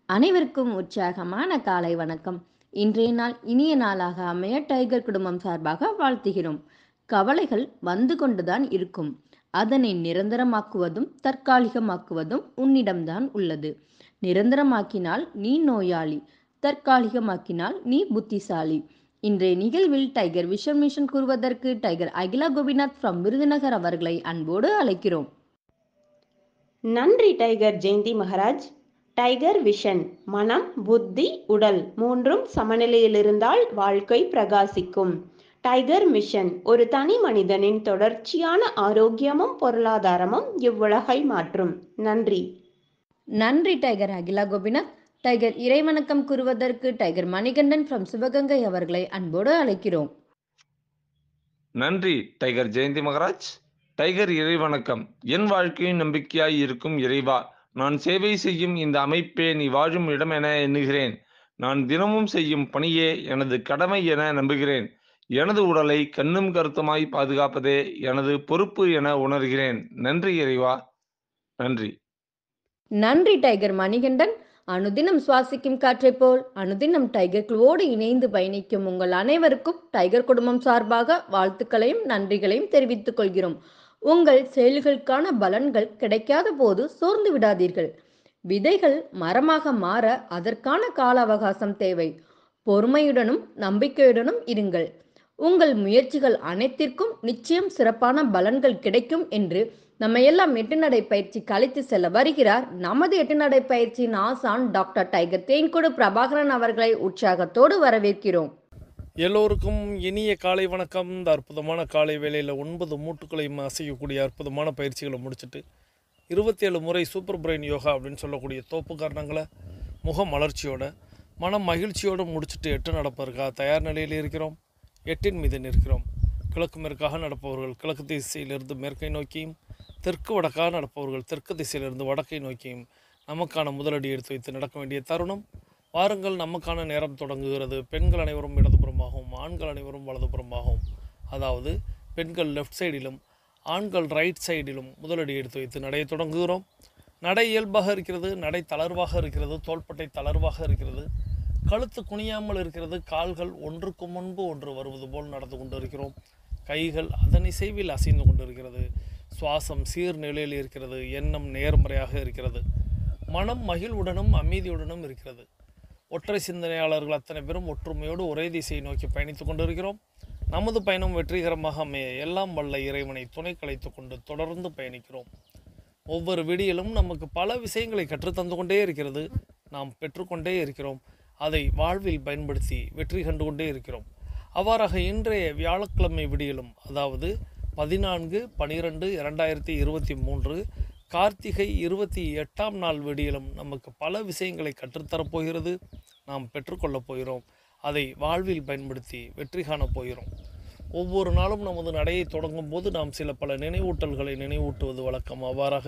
அனைவருக்கும் உற்சாகமான காலை வணக்கம். இன்றைய நாள் இனிய நாளாக அமைய டைகர் குடும்பம் சார்பாக வாழ்த்துகிறோம். கவலைகள் வந்து கொண்டுதான் இருக்கும். அதனை நிரந்தரமாக்குவதும் தற்காலிகமாக்குவதும் உன்னிடம்தான் உள்ளது. நிரந்தரமாக்கினால் நீ நோயாளி, தற்காலிகமாக்கினால் நீ புத்திசாலி. இன்றைய நிகழ்வில் டைகர் விஷன் மிஷன் கூறுவதற்கு டைகர் அகிலா கோபிநாத் ஃப்ரம் விருதுநகர் அவர்களை அன்போடு அழைக்கிறோம். நன்றி tiger Jayanthi Maharaj. Tiger vision மனம், புத்தி, உடல் மூன்றும் சமநிலையில் இருந்தால் வாழ்க்கை பிரகாசிக்கும். டைகர் மிஷன் ஒரு தனி மனிதனின் தொடர்ச்சியான ஆரோக்கியமும் பொருளாதாரமும் இவ்வுலகை மாற்றும். நன்றி. நன்றி டைகர் அகிலா கோபிநாத். டைகர் இறைவணக்கம் கூறுவதற்கு டைகர் மணிகண்டன் ஃப்ரம் சிவகங்கை அவர்களை அன்போடு அழைக்கிறோம். நன்றி டைகர் ஜெயந்தி மகாராஜ். டைகர் இறைவணக்கம். என் வாழ்க்கையின் நம்பிக்கையாய் இருக்கும் இறைவா, நான் சேவை செய்யும் இந்த அமைப்பே நீ வாழும் இடம் என எண்ணுகிறேன். நான் தினமும் செய்யும் பணியே எனது கடமை என நம்புகிறேன். எனது உடலை கண்ணும் கருத்துமாய் பாதுகாப்பதே எனது பொறுப்பு என உணர்கிறேன். நன்றி இறைவா, நன்றி. நன்றி டைகர் மணிகண்டன். அனுதினம் சுவாசிக்கும் காற்றைப் போல் அனுதினம் டைகர் குழுவோடு இணைந்து பயணிக்கும் உங்கள் அனைவருக்கும் டைகர் குடும்பம் சார்பாக வாழ்த்துக்களையும் நன்றிகளையும் தெரிவித்துக் கொள்கிறோம். உங்கள் செயல்களுக்கான பலன்கள் கிடைக்காத போது சோர்ந்து விடாதீர்கள். விதைகள் மரமாக மாற அதற்கான கால அவகாசம் தேவை. பொறுமையுடனும் நம்பிக்கையுடனும் இருங்கள். உங்கள் முயற்சிகள் அனைத்திற்கும் நிச்சயம் சிறப்பான பலன்கள் கிடைக்கும் என்று நம்ம எல்லாம் எட்டுநடை பயிற்சிக்கு அழைத்து செல்ல வருகிறார் நமது எட்டுநடை பயிற்சியின் ஆசான் டாக்டர் டைகர் தேன்கொடு பிரபாகரன் அவர்களை உற்சாகத்தோடு வரவேற்கிறோம். எல்லோருக்கும் இனிய காலை வணக்கம். இந்த அற்புதமான காலை வேளையில் 9 மூட்டுக்களையும் அசைக்கக்கூடிய அற்புதமான பயிற்சிகளை முடிச்சுட்டு 27 முறை சூப்பர் பிரெயின் யோகா அப்படின்னு சொல்லக்கூடிய தோப்பு காரணங்களை முக மலர்ச்சியோட மனம் மகிழ்ச்சியோடு முடிச்சுட்டு 8 நடப்பதற்காக தயார் நிலையில் இருக்கிறோம். 8 மீது நிற்கிறோம். கிழக்கு மேற்காக நடப்பவர்கள் கிழக்கு திசையிலிருந்து மேற்கை நோக்கியும், தெற்கு வடக்காக நடப்பவர்கள் தெற்கு திசையிலிருந்து வடக்கை நோக்கியும் நமக்கான முதலடி எடுத்து வைத்து நடக்க வேண்டிய தருணம். வாருங்கள், நமக்கான நேரம் தொடங்குகிறது. பெண்கள் அனைவரும் இடதுபுறமாகவும் ஆண்கள் அனைவரும் வலதுபுறமாகவும், அதாவது பெண்கள் லெஃப்ட் சைடிலும் ஆண்கள் ரைட் சைடிலும் முதலடி எடுத்து வைத்து நடைய தொடங்குகிறோம். நடை இயல்பாக இருக்கிறது, நடை தளர்வாக இருக்கிறது, தோள்பட்டை தளர்வாக இருக்கிறது, கழுத்து குனியாமல் இருக்கிறது, கால்கள் ஒன்றுக்கு முன்பு ஒன்று வருவது போல் நடந்து கொண்டு இருக்கிறோம். கைகள் அதன் இசைவில் அசைந்து கொண்டு இருக்கிறது. சுவாசம் சீர்நிலையில் இருக்கிறது. எண்ணம் நேர்மறையாக இருக்கிறது. மனம் மகிழ்வுடனும் அமைதியுடனும் இருக்கிறது. ஒற்றை சிந்தனையாளர்கள் அத்தனை பேரும் ஒற்றுமையோடு ஒரே திசையை நோக்கி பயணித்து கொண்டிருக்கிறோம். நமது பயணம் வெற்றிகரமாக அமைய எல்லாம் வல்ல இறைவனை துணை கலைத்து கொண்டு தொடர்ந்து பயணிக்கிறோம். ஒவ்வொரு விடியிலும் நமக்கு பல விஷயங்களை கற்றுத்தந்து கொண்டே இருக்கிறது. நாம் பெற்றுக்கொண்டே இருக்கிறோம். அதை வாழ்வில் பயன்படுத்தி வெற்றி கண்டு கொண்டே இருக்கிறோம். அவ்வாறாக இன்றைய வியாழக்கிழமை விடியலும், அதாவது 14/12/2023 கார்த்திகை 28ஆம் நாள் விடியலும் நமக்கு பல விஷயங்களை கற்றுத்தரப்போகிறது. நாம் பெற்றுக்கொள்ளப் போகிறோம். அதை வாழ்வில் பயன்படுத்தி வெற்றி காணப் போகிறோம். ஒவ்வொரு நாளும் நமது நடையை தொடங்கும் போது நாம் சில பல நினைவூட்டல்களை நினைவூட்டுவது வழக்கம். அவ்வாறாக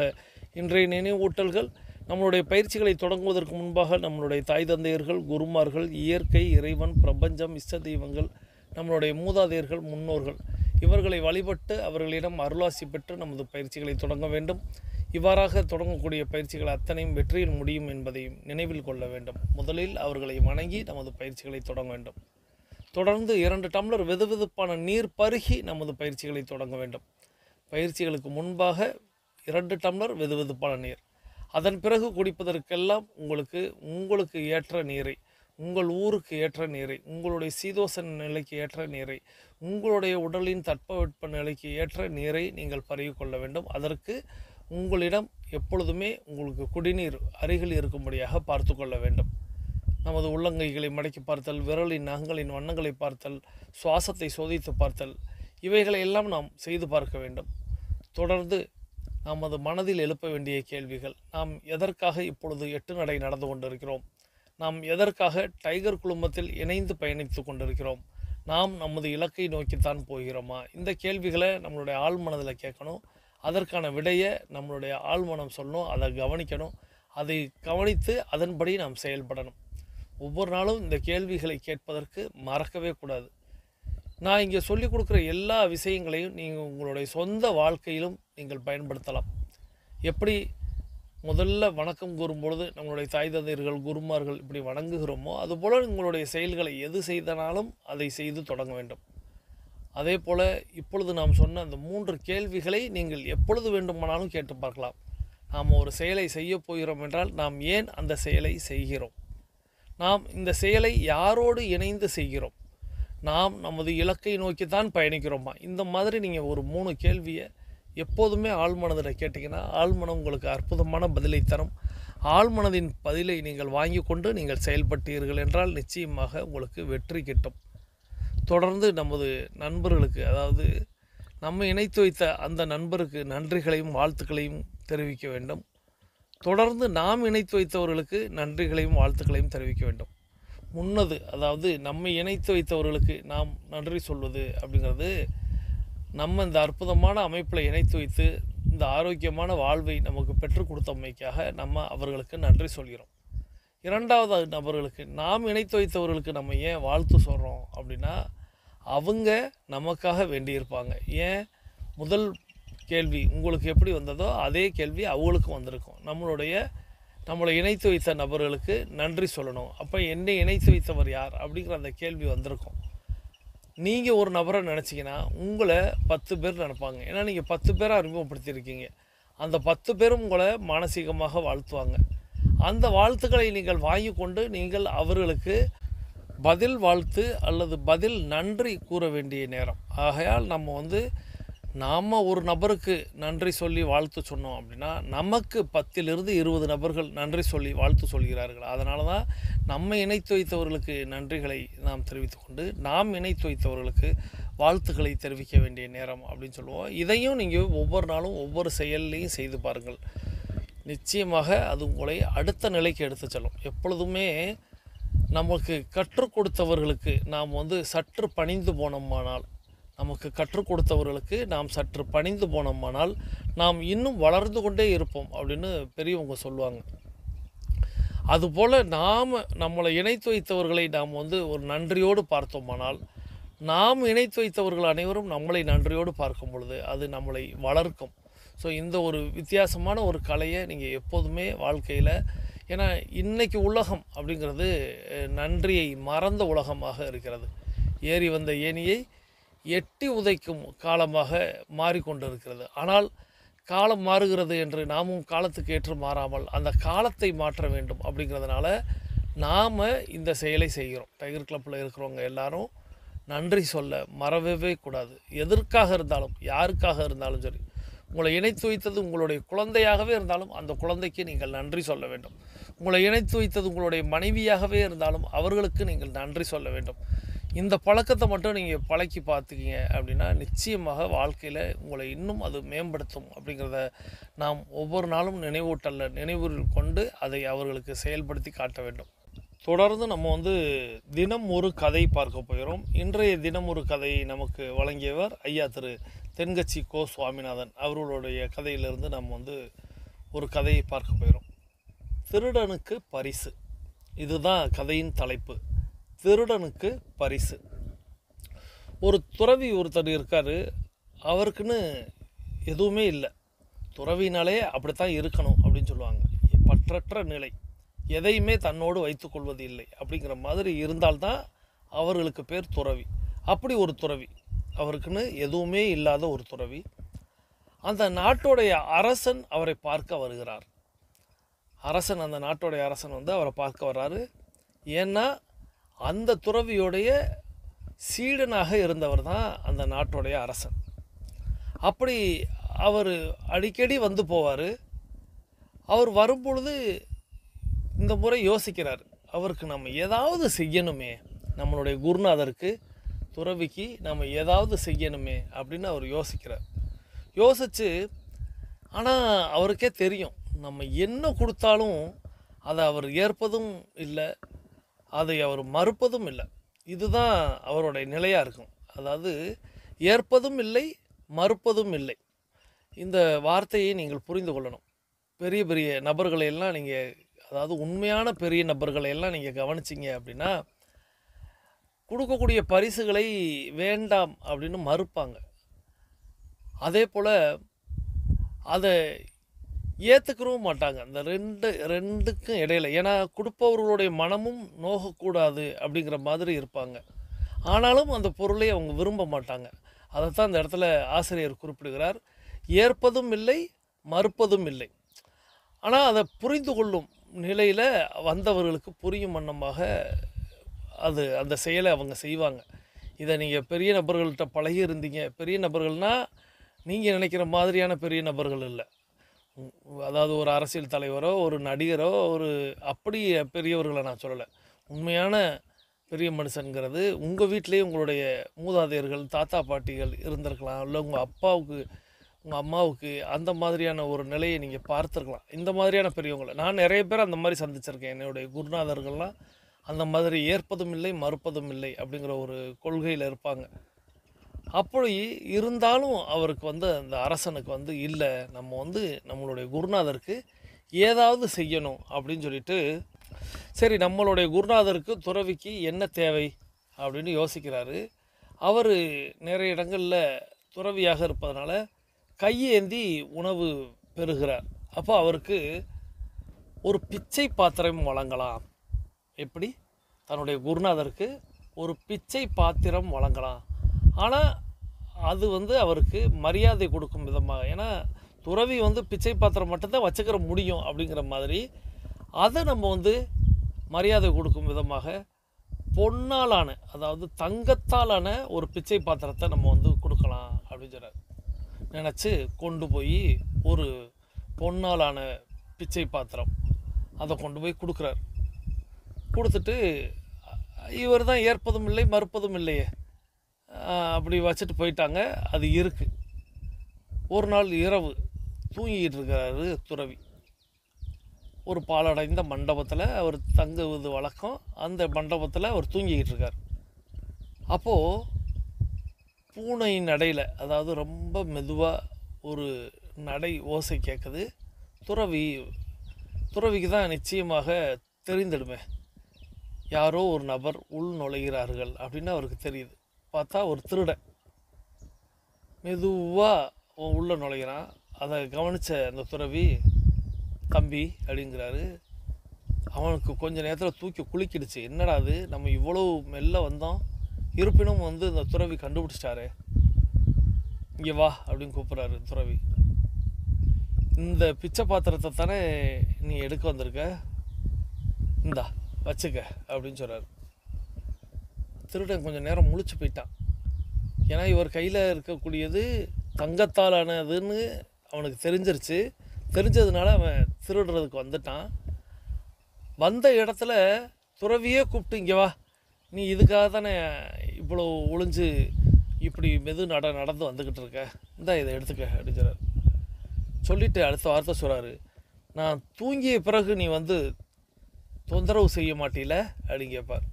இன்றைய நினைவூட்டல்கள் நம்மளுடைய பயிற்சிகளை தொடங்குவதற்கு முன்பாக நம்மளுடைய தாய் தந்தையர்கள், குருமார்கள், இயற்கை, இறைவன், பிரபஞ்சம், இஷ்ட தெய்வங்கள், நம்மளுடைய மூதாதையர்கள், முன்னோர்கள் இவர்களை வழிபட்டு அவர்களிடம் அருளாசி பெற்று நமது பயிற்சிகளை தொடங்க வேண்டும். இவ்வாறாக தொடங்கக்கூடிய பயிற்சிகள் அத்தனையும் வெற்றியில் முடியும் என்பதையும் நினைவில் கொள்ள வேண்டும். முதலில் அவர்களை வணங்கி நமது பயிற்சிகளை தொடங்க வேண்டும். தொடர்ந்து 2 டம்ளர் வெதுவெதுப்பான நீர் பருகி நமது பயிற்சிகளை தொடங்க வேண்டும். பயிற்சிகளுக்கு முன்பாக 2 டம்ளர் வெதுவெதுப்பான நீர். அதன் பிறகு குடிப்பதற்கெல்லாம் உங்களுக்கு ஏற்ற நீரை, உங்கள் ஊருக்கு ஏற்ற நீரை, உங்களுடைய சீதோசன நிலைக்கு ஏற்ற நீரை, உங்களுடைய உடலின் தட்பவெட்ப நிலைக்கு ஏற்ற நீரை நீங்கள் பருகிக்கொள்ள வேண்டும். அதற்கு உங்களிடம் எப்பொழுதுமே உங்களுக்கு குடிநீர் அருகில் இருக்கும்படியாக பார்த்து கொள்ள வேண்டும். நமது உள்ளங்கைகளை மடக்கி பார்த்தல், விரலின் நகங்களின் வண்ணங்களை பார்த்தல், சுவாசத்தை சோதித்து பார்த்தல், இவைகளை எல்லாம் நாம் செய்து பார்க்க வேண்டும். தொடர்ந்து நமது மனதில் எழுப்ப வேண்டிய கேள்விகள்: நாம் எதற்காக இப்பொழுது 8 நடை நடந்து கொண்டிருக்கிறோம்? நாம் எதற்காக டைகர் குழுமத்தில் இணைந்து பயணித்து கொண்டிருக்கிறோம்? நாம் நமது இலக்கை நோக்கித்தான் போகிறோமா? இந்த கேள்விகளை நம்மளுடைய ஆழ்மனதில் கேட்கணும். அதற்கான விடையை நம்மளுடைய ஆழ்மனம் சொல்லணும். அதை கவனிக்கணும். அதை கவனித்து அதன்படி நாம் செயல்படணும். ஒவ்வொரு நாளும் இந்த கேள்விகளை கேட்பதற்கு மறக்கவே கூடாது. நான் இங்கே சொல்லிக் கொடுக்குற எல்லா விஷயங்களையும் நீங்கள் உங்களுடைய சொந்த வாழ்க்கையிலும் நீங்கள் பயன்படுத்தலாம். எப்படி முதல்ல வணக்கம் கூறும்பொழுது நம்மளுடைய தாய் தந்தையர்கள் குருமார்கள் இப்படி வணங்குகிறோமோ அதுபோல் உங்களுடைய செயல்களை எது செய்தனாலும் அதை செய்து தொடங்க வேண்டும். அதே போல் இப்பொழுது நாம் சொன்ன அந்த 3 கேள்விகளை நீங்கள் எப்பொழுது வேண்டுமானாலும் கேட்டு பார்க்கலாம். நாம் ஒரு செயலை செய்ய போகிறோம் என்றால் நாம் ஏன் அந்த செயலை செய்கிறோம், நாம் இந்த செயலை யாரோடு இணைந்து செய்கிறோம், நாம் நமது இலக்கை நோக்கித்தான் பயணிக்கிறோமா, இந்த மாதிரி நீங்கள் ஒரு 3 கேள்வியை எப்போதுமே ஆழ்மனதில் கேட்டிங்கன்னா ஆழ்மனம் உங்களுக்கு அற்புதமான பதிலை தரும். ஆழ்மனதின் பதிலை நீங்கள் வாங்கி கொண்டு நீங்கள் செயல்பட்டீர்கள் என்றால் நிச்சயமாக உங்களுக்கு வெற்றி கிட்டும். தொடர்ந்து நமது நண்பர்களுக்கு, அதாவது நம்ம இணைத்து வைத்த அந்த நண்பருக்கு நன்றிகளையும் வாழ்த்துக்களையும் தெரிவிக்க வேண்டும். தொடர்ந்து நாம் இணைத்து வைத்தவர்களுக்கு நன்றிகளையும் வாழ்த்துக்களையும் தெரிவிக்க வேண்டும். முன்னது, அதாவது நம்மை இணைத்து வைத்தவர்களுக்கு நாம் நன்றி சொல்வது அப்படிங்கிறது, நம்ம இந்த அற்புதமான அமைப்பில் இணைத்து வைத்து இந்த ஆரோக்கியமான வாழ்வை நமக்கு பெற்றுக் கொடுத்தமைக்காக நம்ம அவர்களுக்கு நன்றி சொல்கிறோம். இரண்டாவது நபர்களுக்கு, நாம் இணைத்து வைத்தவர்களுக்கு நம்ம ஏன் வாழ்த்து சொல்கிறோம் அப்படின்னா, அவங்க நமக்காக வேண்டியிருப்பாங்க. ஏன், முதல் கேள்வி உங்களுக்கு எப்படி வந்ததோ அதே கேள்வி அவங்களுக்கும் வந்திருக்கும். நம்மளை இணைத்து வைத்த நபர்களுக்கு நன்றி சொல்லணும். அப்போ என்னை இணைத்து வைத்தவர் யார் அப்படிங்கிற அந்த கேள்வி வந்திருக்கும். நீங்கள் ஒரு நபரை நினச்சிங்கன்னா உங்களை 10 பேர் நினைப்பாங்க. ஏன்னா நீங்கள் 10 பேரை அறிமுகப்படுத்தியிருக்கீங்க. அந்த 10 பேரும் உங்களை மானசீகமாக வாழ்த்துவாங்க. அந்த வாழ்த்துக்களை நீங்கள் வாங்கி கொண்டு நீங்கள் அவர்களுக்கு பதில் வாழ்த்து அல்லது பதில் நன்றி கூற வேண்டிய நேரம். ஆகையால் நாம் ஒரு நபருக்கு நன்றி சொல்லி வாழ்த்து சொன்னோம் அப்படின்னா நமக்கு 10லிருந்து 20 நபர்கள் நன்றி சொல்லி வாழ்த்து சொல்கிறார்கள். அதனால தான் நம்ம இணைத்து வைத்தவர்களுக்கு நன்றிகளை நாம் தெரிவித்து கொண்டு நாம் இணைத்து வைத்தவர்களுக்கு வாழ்த்துக்களை தெரிவிக்க வேண்டிய நேரம் அப்படின்னு சொல்லுவோம். இதையும் நீங்கள் ஒவ்வொரு நாளும் ஒவ்வொரு செயல்லையும் செய்து பாருங்கள். நிச்சயமாக அது உங்களை அடுத்த நிலைக்கு எடுத்து செல்லும். எப்பொழுதுமே நமக்கு கற்றுக் கொடுத்தவர்களுக்கு நாம் சற்று பணிந்து போனோமானால், நமக்கு கற்றுக் கொடுத்தவர்களுக்கு நாம் சற்று பணிந்து போனோமானால் நாம் இன்னும் வளர்ந்து கொண்டே இருப்போம் அப்படின்னு பெரியவங்க சொல்லுவாங்க. அதுபோல் நம்மளை இணைத்து வைத்தவர்களை நாம் ஒரு நன்றியோடு பார்த்தோமானால், நாம் இணைத்து வைத்தவர்கள் அனைவரும் நம்மளை நன்றியோடு பார்க்கும் பொழுது அது நம்மளை வளர்க்கும். ஸோ இந்த ஒரு வித்தியாசமான ஒரு கலையை நீங்கள் எப்போதுமே வாழ்க்கையில், ஏன்னா இன்றைக்கி உலகம் அப்படிங்கிறது நன்றியை மறந்த உலகமாக இருக்கிறது. ஏறி வந்த ஏணியை எட்டி உதைக்கும் காலமாக மாறிக்கொண்டிருக்கிறது. ஆனால் காலம் மாறுகிறது என்று நாமும் காலத்துக்கு ஏற்று மாறாமல் அந்த காலத்தை மாற்ற வேண்டும். அப்படிங்கிறதுனால நாம் இந்த செயலை செய்கிறோம். டைகர் கிளப்பில் இருக்கிறவங்க எல்லாரும் நன்றி சொல்ல மறக்கவே கூடாது. எதற்காக இருந்தாலும், யாருக்காக இருந்தாலும் சரி, உங்களை இணைத்து வைத்தது உங்களுடைய குழந்தையாகவே இருந்தாலும் அந்த குழந்தைக்கு நீங்கள் நன்றி சொல்ல வேண்டும். உங்களை இணைத்து வைத்தது உங்களுடைய மனைவியாகவே இருந்தாலும் அவர்களுக்கு நீங்கள் நன்றி சொல்ல வேண்டும். இந்த பழக்கத்தை மட்டும் நீங்கள் பழக்கி பார்த்துக்கிங்க அப்படின்னா நிச்சயமாக வாழ்க்கையில் உங்களை இன்னும் அது மேம்படுத்தும். அப்படிங்கிறத நாம் ஒவ்வொரு நாளும் நினைவில் கொண்டு அதை அவர்களுக்கு செயல்படுத்தி காட்ட வேண்டும். தொடர்ந்து நம்ம தினம் ஒரு கதை பார்க்க போகிறோம். இன்றைய தினம் ஒரு கதையை நமக்கு வழங்கியவர் ஐயா திரு தென்கட்சி கோ சுவாமிநாதன் அவர்களுடைய கதையிலிருந்து நம்ம ஒரு கதையை பார்க்க போகிறோம். திருடனுக்கு பரிசு, இதுதான் கதையின் தலைப்பு. திருடனுக்கு பரிசு. ஒரு துறவி ஒருத்தர் இருக்கார். அவருக்குன்னு எதுவுமே இல்லை. துறவினாலே அப்படித்தான் இருக்கணும் அப்படின்னு சொல்லுவாங்க. பற்றற்ற நிலை, எதையுமே தன்னோடு வைத்து கொள்வது இல்லை அப்படிங்கிற மாதிரி இருந்தால்தான் அவர்களுக்கு பேர் துறவி. அப்படி ஒரு துறவி, அவருக்குன்னு எதுவுமே இல்லாத ஒரு துறவி. அந்த நாட்டோடைய அரசன் அவரை பார்க்க வருகிறார். அந்த நாட்டோடைய அரசன் அவரை பார்க்க வர்றாரு. ஏன்னா அந்த துறவியோடைய சீடனாக இருந்தவர் தான் அந்த நாட்டோடைய அரசன். அப்படி அவர் அடிக்கடி போவார். அவர் வரும்பொழுது இந்த முறை யோசிக்கிறார், அவருக்கு நம்ம ஏதாவது செய்யணுமே, நம்மளுடைய குருநாதருக்கு, துறவிக்கு நம்ம ஏதாவது செய்யணுமே அப்படின்னு அவர் யோசித்து, ஆனால் அவருக்கே தெரியும் நம்ம என்ன கொடுத்தாலும் அதை அவர் ஏற்பதும் இல்லை, அதை அவர் மறுப்பதும் இல்லை. இதுதான் அவருடைய நிலையாக இருக்கும். அதாவது ஏற்பதும் இல்லை, மறுப்பதும் இல்லை. இந்த வார்த்தையை நீங்கள் புரிந்து கொள்ளணும். பெரிய பெரிய நபர்களை எல்லாம் நீங்கள், அதாவது உண்மையான பெரிய நபர்களை எல்லாம் நீங்கள் கவனிச்சிங்க அப்படின்னா கொடுக்கக்கூடிய பரிசுகளை வேண்டாம் அப்படின்னு மறுப்பாங்க. அதே போல் அதை ஏற்றுக்கவும் மாட்டாங்க. அந்த ரெண்டுக்கும் இடையில. ஏன்னா கொடுப்பவர்களுடைய மனமும் நோகக்கூடாது அப்படிங்கிற மாதிரி இருப்பாங்க. ஆனாலும் அந்த பொருளை அவங்க விரும்ப மாட்டாங்க. அதைத்தான் அந்த இடத்துல ஆசிரியர் குறிப்பிடுகிறார். ஏற்பதும் இல்லை, மறுப்பதும் இல்லை. ஆனால் அதை புரிந்து கொள்ளும் நிலையில் வந்தவர்களுக்கு புரியும் வண்ணமாக அந்த செயலை அவங்க செய்வாங்க. இதை நீங்கள் பெரிய நபர்கள்ட்ட பழகி இருந்தீங்க. பெரிய நபர்கள்னால் நீங்கள் நினைக்கிற மாதிரியான பெரிய நபர்கள் இல்லை. அதாவது ஒரு அரசியல் தலைவரோ ஒரு நடிகரோ அப்படி பெரியவர்களை நான் சொல்லலை. உண்மையான பெரிய மனுஷங்கிறது உங்கள் வீட்டிலேயே உங்களுடைய மூதாதையர்கள் தாத்தா பாட்டிகள் இருந்திருக்கலாம். இல்லை உங்கள் அப்பாவுக்கு உங்கள் அம்மாவுக்கு அந்த மாதிரியான ஒரு நிலையை நீங்கள் பார்த்துருக்கலாம். இந்த மாதிரியான பெரியவங்களை நான் நிறைய பேர் அந்த மாதிரி சந்திச்சிருக்கேன். என்னுடைய குருநாதர்கள்லாம் அந்த மாதிரி ஏற்பதும் இல்லை, மறுப்பதும் இல்லை அப்படிங்கிற ஒரு கொள்கையில் இருப்பாங்க. அப்படி இருந்தாலும் அவருக்கு அந்த அரசனுக்கு இல்லை, நம்ம நம்மளுடைய குருநாதருக்கு ஏதாவது செய்யணும் அப்படின்னு சொல்லிட்டு, சரி நம்மளுடைய குருநாதருக்கு துறவிக்கு என்ன தேவை அப்படின்னு யோசிக்கிறாரு. அவர் நிறைய இடங்களில் துறவியாக இருப்பதனால கையேந்தி உணவு பெறுகிறார். அப்போ அவருக்கு ஒரு பிச்சை பாத்திரம் வழங்கலாம். எப்படி தன்னுடைய குருநாதருக்கு ஒரு பிச்சை பாத்திரம் வழங்கலாம். ஆனால் அது அவருக்கு மரியாதை கொடுக்கும் விதமாக, ஏன்னா துறவி பிச்சை பாத்திரம் மட்டும்தான் வச்சுக்கிற முடியும் அப்படிங்கிற மாதிரி அதை நம்ம மரியாதை கொடுக்கும் விதமாக பொன்னாலான, அதாவது தங்கத்தாலான ஒரு பிச்சை பாத்திரத்தை நம்ம கொடுக்கலாம் அப்படின்னு சொல்கிறார். நினச்சி கொண்டு போய் ஒரு பொன்னாலான பிச்சை பாத்திரம் அதை கொண்டு போய் கொடுக்குறார். கொடுத்துட்டு இவர் தான் ஏற்பதும் இல்லை, மறுப்பதும் இல்லையே அப்படி வச்சுட்டு போயிட்டாங்க. அது இருக்குது. ஒரு நாள் இரவு தூங்கிக்கிட்டு இருக்கிறாரு துறவி. ஒரு பாலடைந்த மண்டபத்தில் அவர் தங்குவது வழக்கம். அந்த மண்டபத்தில் அவர் தூங்கிக்கிட்டு இருக்கார். அப்போது பூனை நடையில், அதாவது ரொம்ப மெதுவாக ஒரு நடை ஓசை கேட்குது. துறவிக்கு தான் நிச்சயமாக தெரிந்துடுமே, யாரோ ஒரு நபர் உள் நுழைகிறார்கள் அப்படின்னு அவருக்கு தெரியுது. பார்த்தா ஒரு திருடன் மெதுவாக உள்ளே நுழைகிறான். அதை கவனித்த அந்த துறவி, தம்பி அப்படிங்கிறாரு. அவனுக்கு கொஞ்சம் நேரத்தில் தூக்கி குலுக்கிடுச்சு. என்னடா அது, நம்ம இவ்வளோ மெல்ல வந்தோம், இருப்பினும் இந்த துறவி கண்டுபிடிச்சிட்டாரு, இங்கே வா அப்படின்னு கூப்பிட்றாரு துறவி. இந்த பிச்சை பாத்திரத்தை தானே நீ எடுக்க வந்திருக்க, இந்தா வச்சுக்க அப்படின்னு சொல்கிறார். திருடன் கொஞ்சம் நேரம் முழிச்சு போயிட்டான். ஏன்னா இவர் கையில் இருக்கக்கூடியது தங்கத்தாலானதுன்னு அவனுக்கு தெரிஞ்சிருச்சு. தெரிஞ்சதுனால அவன் திருடுறதுக்கு வந்துட்டான். வந்த இடத்துல துறவியே கூப்பிட்டு, இங்கே வா, நீ இதுக்காக தானே இவ்வளோ ஒளிஞ்சு இப்படி நடந்து வந்துக்கிட்டு இருக்க, இந்தா இதை எடுத்துக்க அப்படின்னு சொல்கிறார். சொல்லிவிட்டு அடுத்த வார்த்தை சொல்கிறாரு, நான் தூங்கிய பிறகு நீ தொந்தரவு செய்ய மாட்டீல அப்படின்னு கேட்பார்.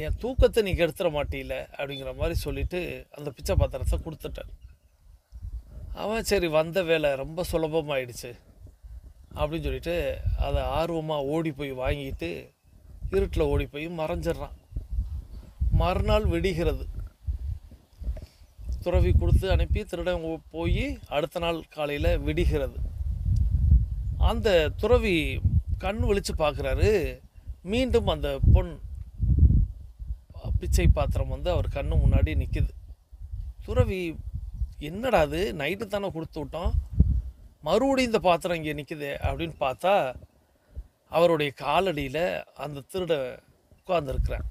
என் தூக்கத்தை நீ கெடுத்துட மாட்டீல அப்படிங்கிற மாதிரி சொல்லிவிட்டு அந்த பிச்சை பாத்திரத்தை கொடுத்துட்டார். அவன் சரி வந்த வேலை ரொம்ப சுலபமாயிடுச்சு அப்படின்னு சொல்லிட்டு அதை ஆர்வமாக ஓடி போய் வாங்கிட்டு இருட்டில் ஓடி போய் மறைஞ்சிட்றான். மறுநாள் விடிகிறது. துறவி கொடுத்து அனுப்பி திருடன் போய் அடுத்த நாள் காலையில் விடிகிறது. அந்த துறவி கண் விழித்து பார்க்குறாரு. மீண்டும் அந்த பொன் பிச்சை பாத்திரம் அவர் கண்ணு முன்னாடி நிற்கிது. துறவி, என்னடா அது, நைட்டு தானே கொடுத்து விட்டோம், மறுபடியும் இந்த பாத்திரம் இங்கே நிற்குது அப்படின்னு பார்த்தா அவருடைய காலடியில் அந்த திருட உட்கார்ந்துருக்கிறான்.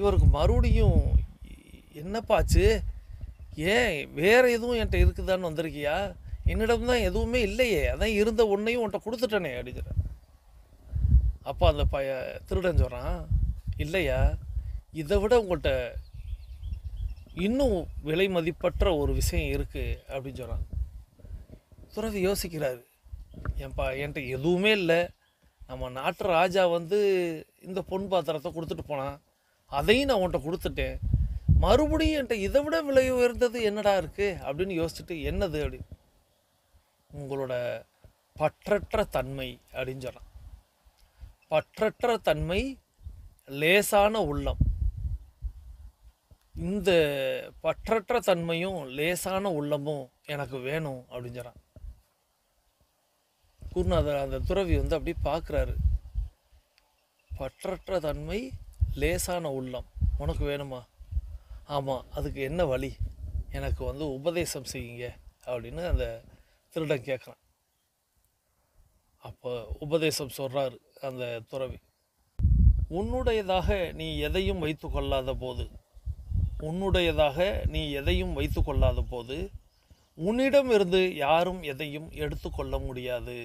இவருக்கு மறுபடியும் என்னப்பாச்சு, ஏன் வேறு எதுவும் என்கிட்ட இருக்குதான்னு வந்திருக்கியா, என்னிடம் தான் எதுவுமே இல்லையே, அதான் இருந்த ஒன்றையும் உன்கிட்ட கொடுத்துட்டனே அப்படிங்கிற. அப்போ அந்த திருடன் சொல்கிறான், இல்லையா, இதை விட உங்கள்கிட்ட இன்னும் விலை மதிப்பற்ற ஒரு விஷயம் இருக்குது அப்படின்னு சொல்கிறான். துறவி யோசிக்கிறாரு, ஏன்பா என்கிட்ட எதுவுமே இல்லை, நம்ம நாட்டு ராஜா இந்த பொன் பாத்திரத்தை கொடுத்துட்டு போனான், அதையும் நான் உன்கிட்ட கொடுத்துட்டேன், மறுபடியும் என்கிட்ட இதை விட விலை உயர்ந்தது என்னடா இருக்குது அப்படின்னு யோசிச்சுட்டு, என்னது அப்படி, உங்களோட பற்றற்ற தன்மை அப்படின்னு சொல்கிறான். பற்றற்ற தன்மை, லேசான உள்ளம். இந்த பற்றற்ற தன்மையும் லேசான உள்ளமும் எனக்கு வேணும் அப்படின்னு சொல்கிறான். குருநாதர் அந்த துறவி வந்து அப்படி பார்க்குறாரு. பற்றற்ற தன்மை, லேசான உள்ளம் உனக்கு வேணுமா? ஆமாம், அதுக்கு என்ன வழி? எனக்கு வந்து உபதேசம் செய்யுங்க அப்படின்னு அந்த திருடன் கேட்குறான். அப்போ உபதேசம் சொல்கிறாரு அந்த துறவி. உன்னுடையதாக நீ எதையும் வைத்து கொள்ளாத போது, உன்னுடையதாக நீ எதையும் வைத்து கொள்ளாத போது உன்னிடமிருந்து யாரும் எதையும் எடுத்துக்கொள்ள முடியாது.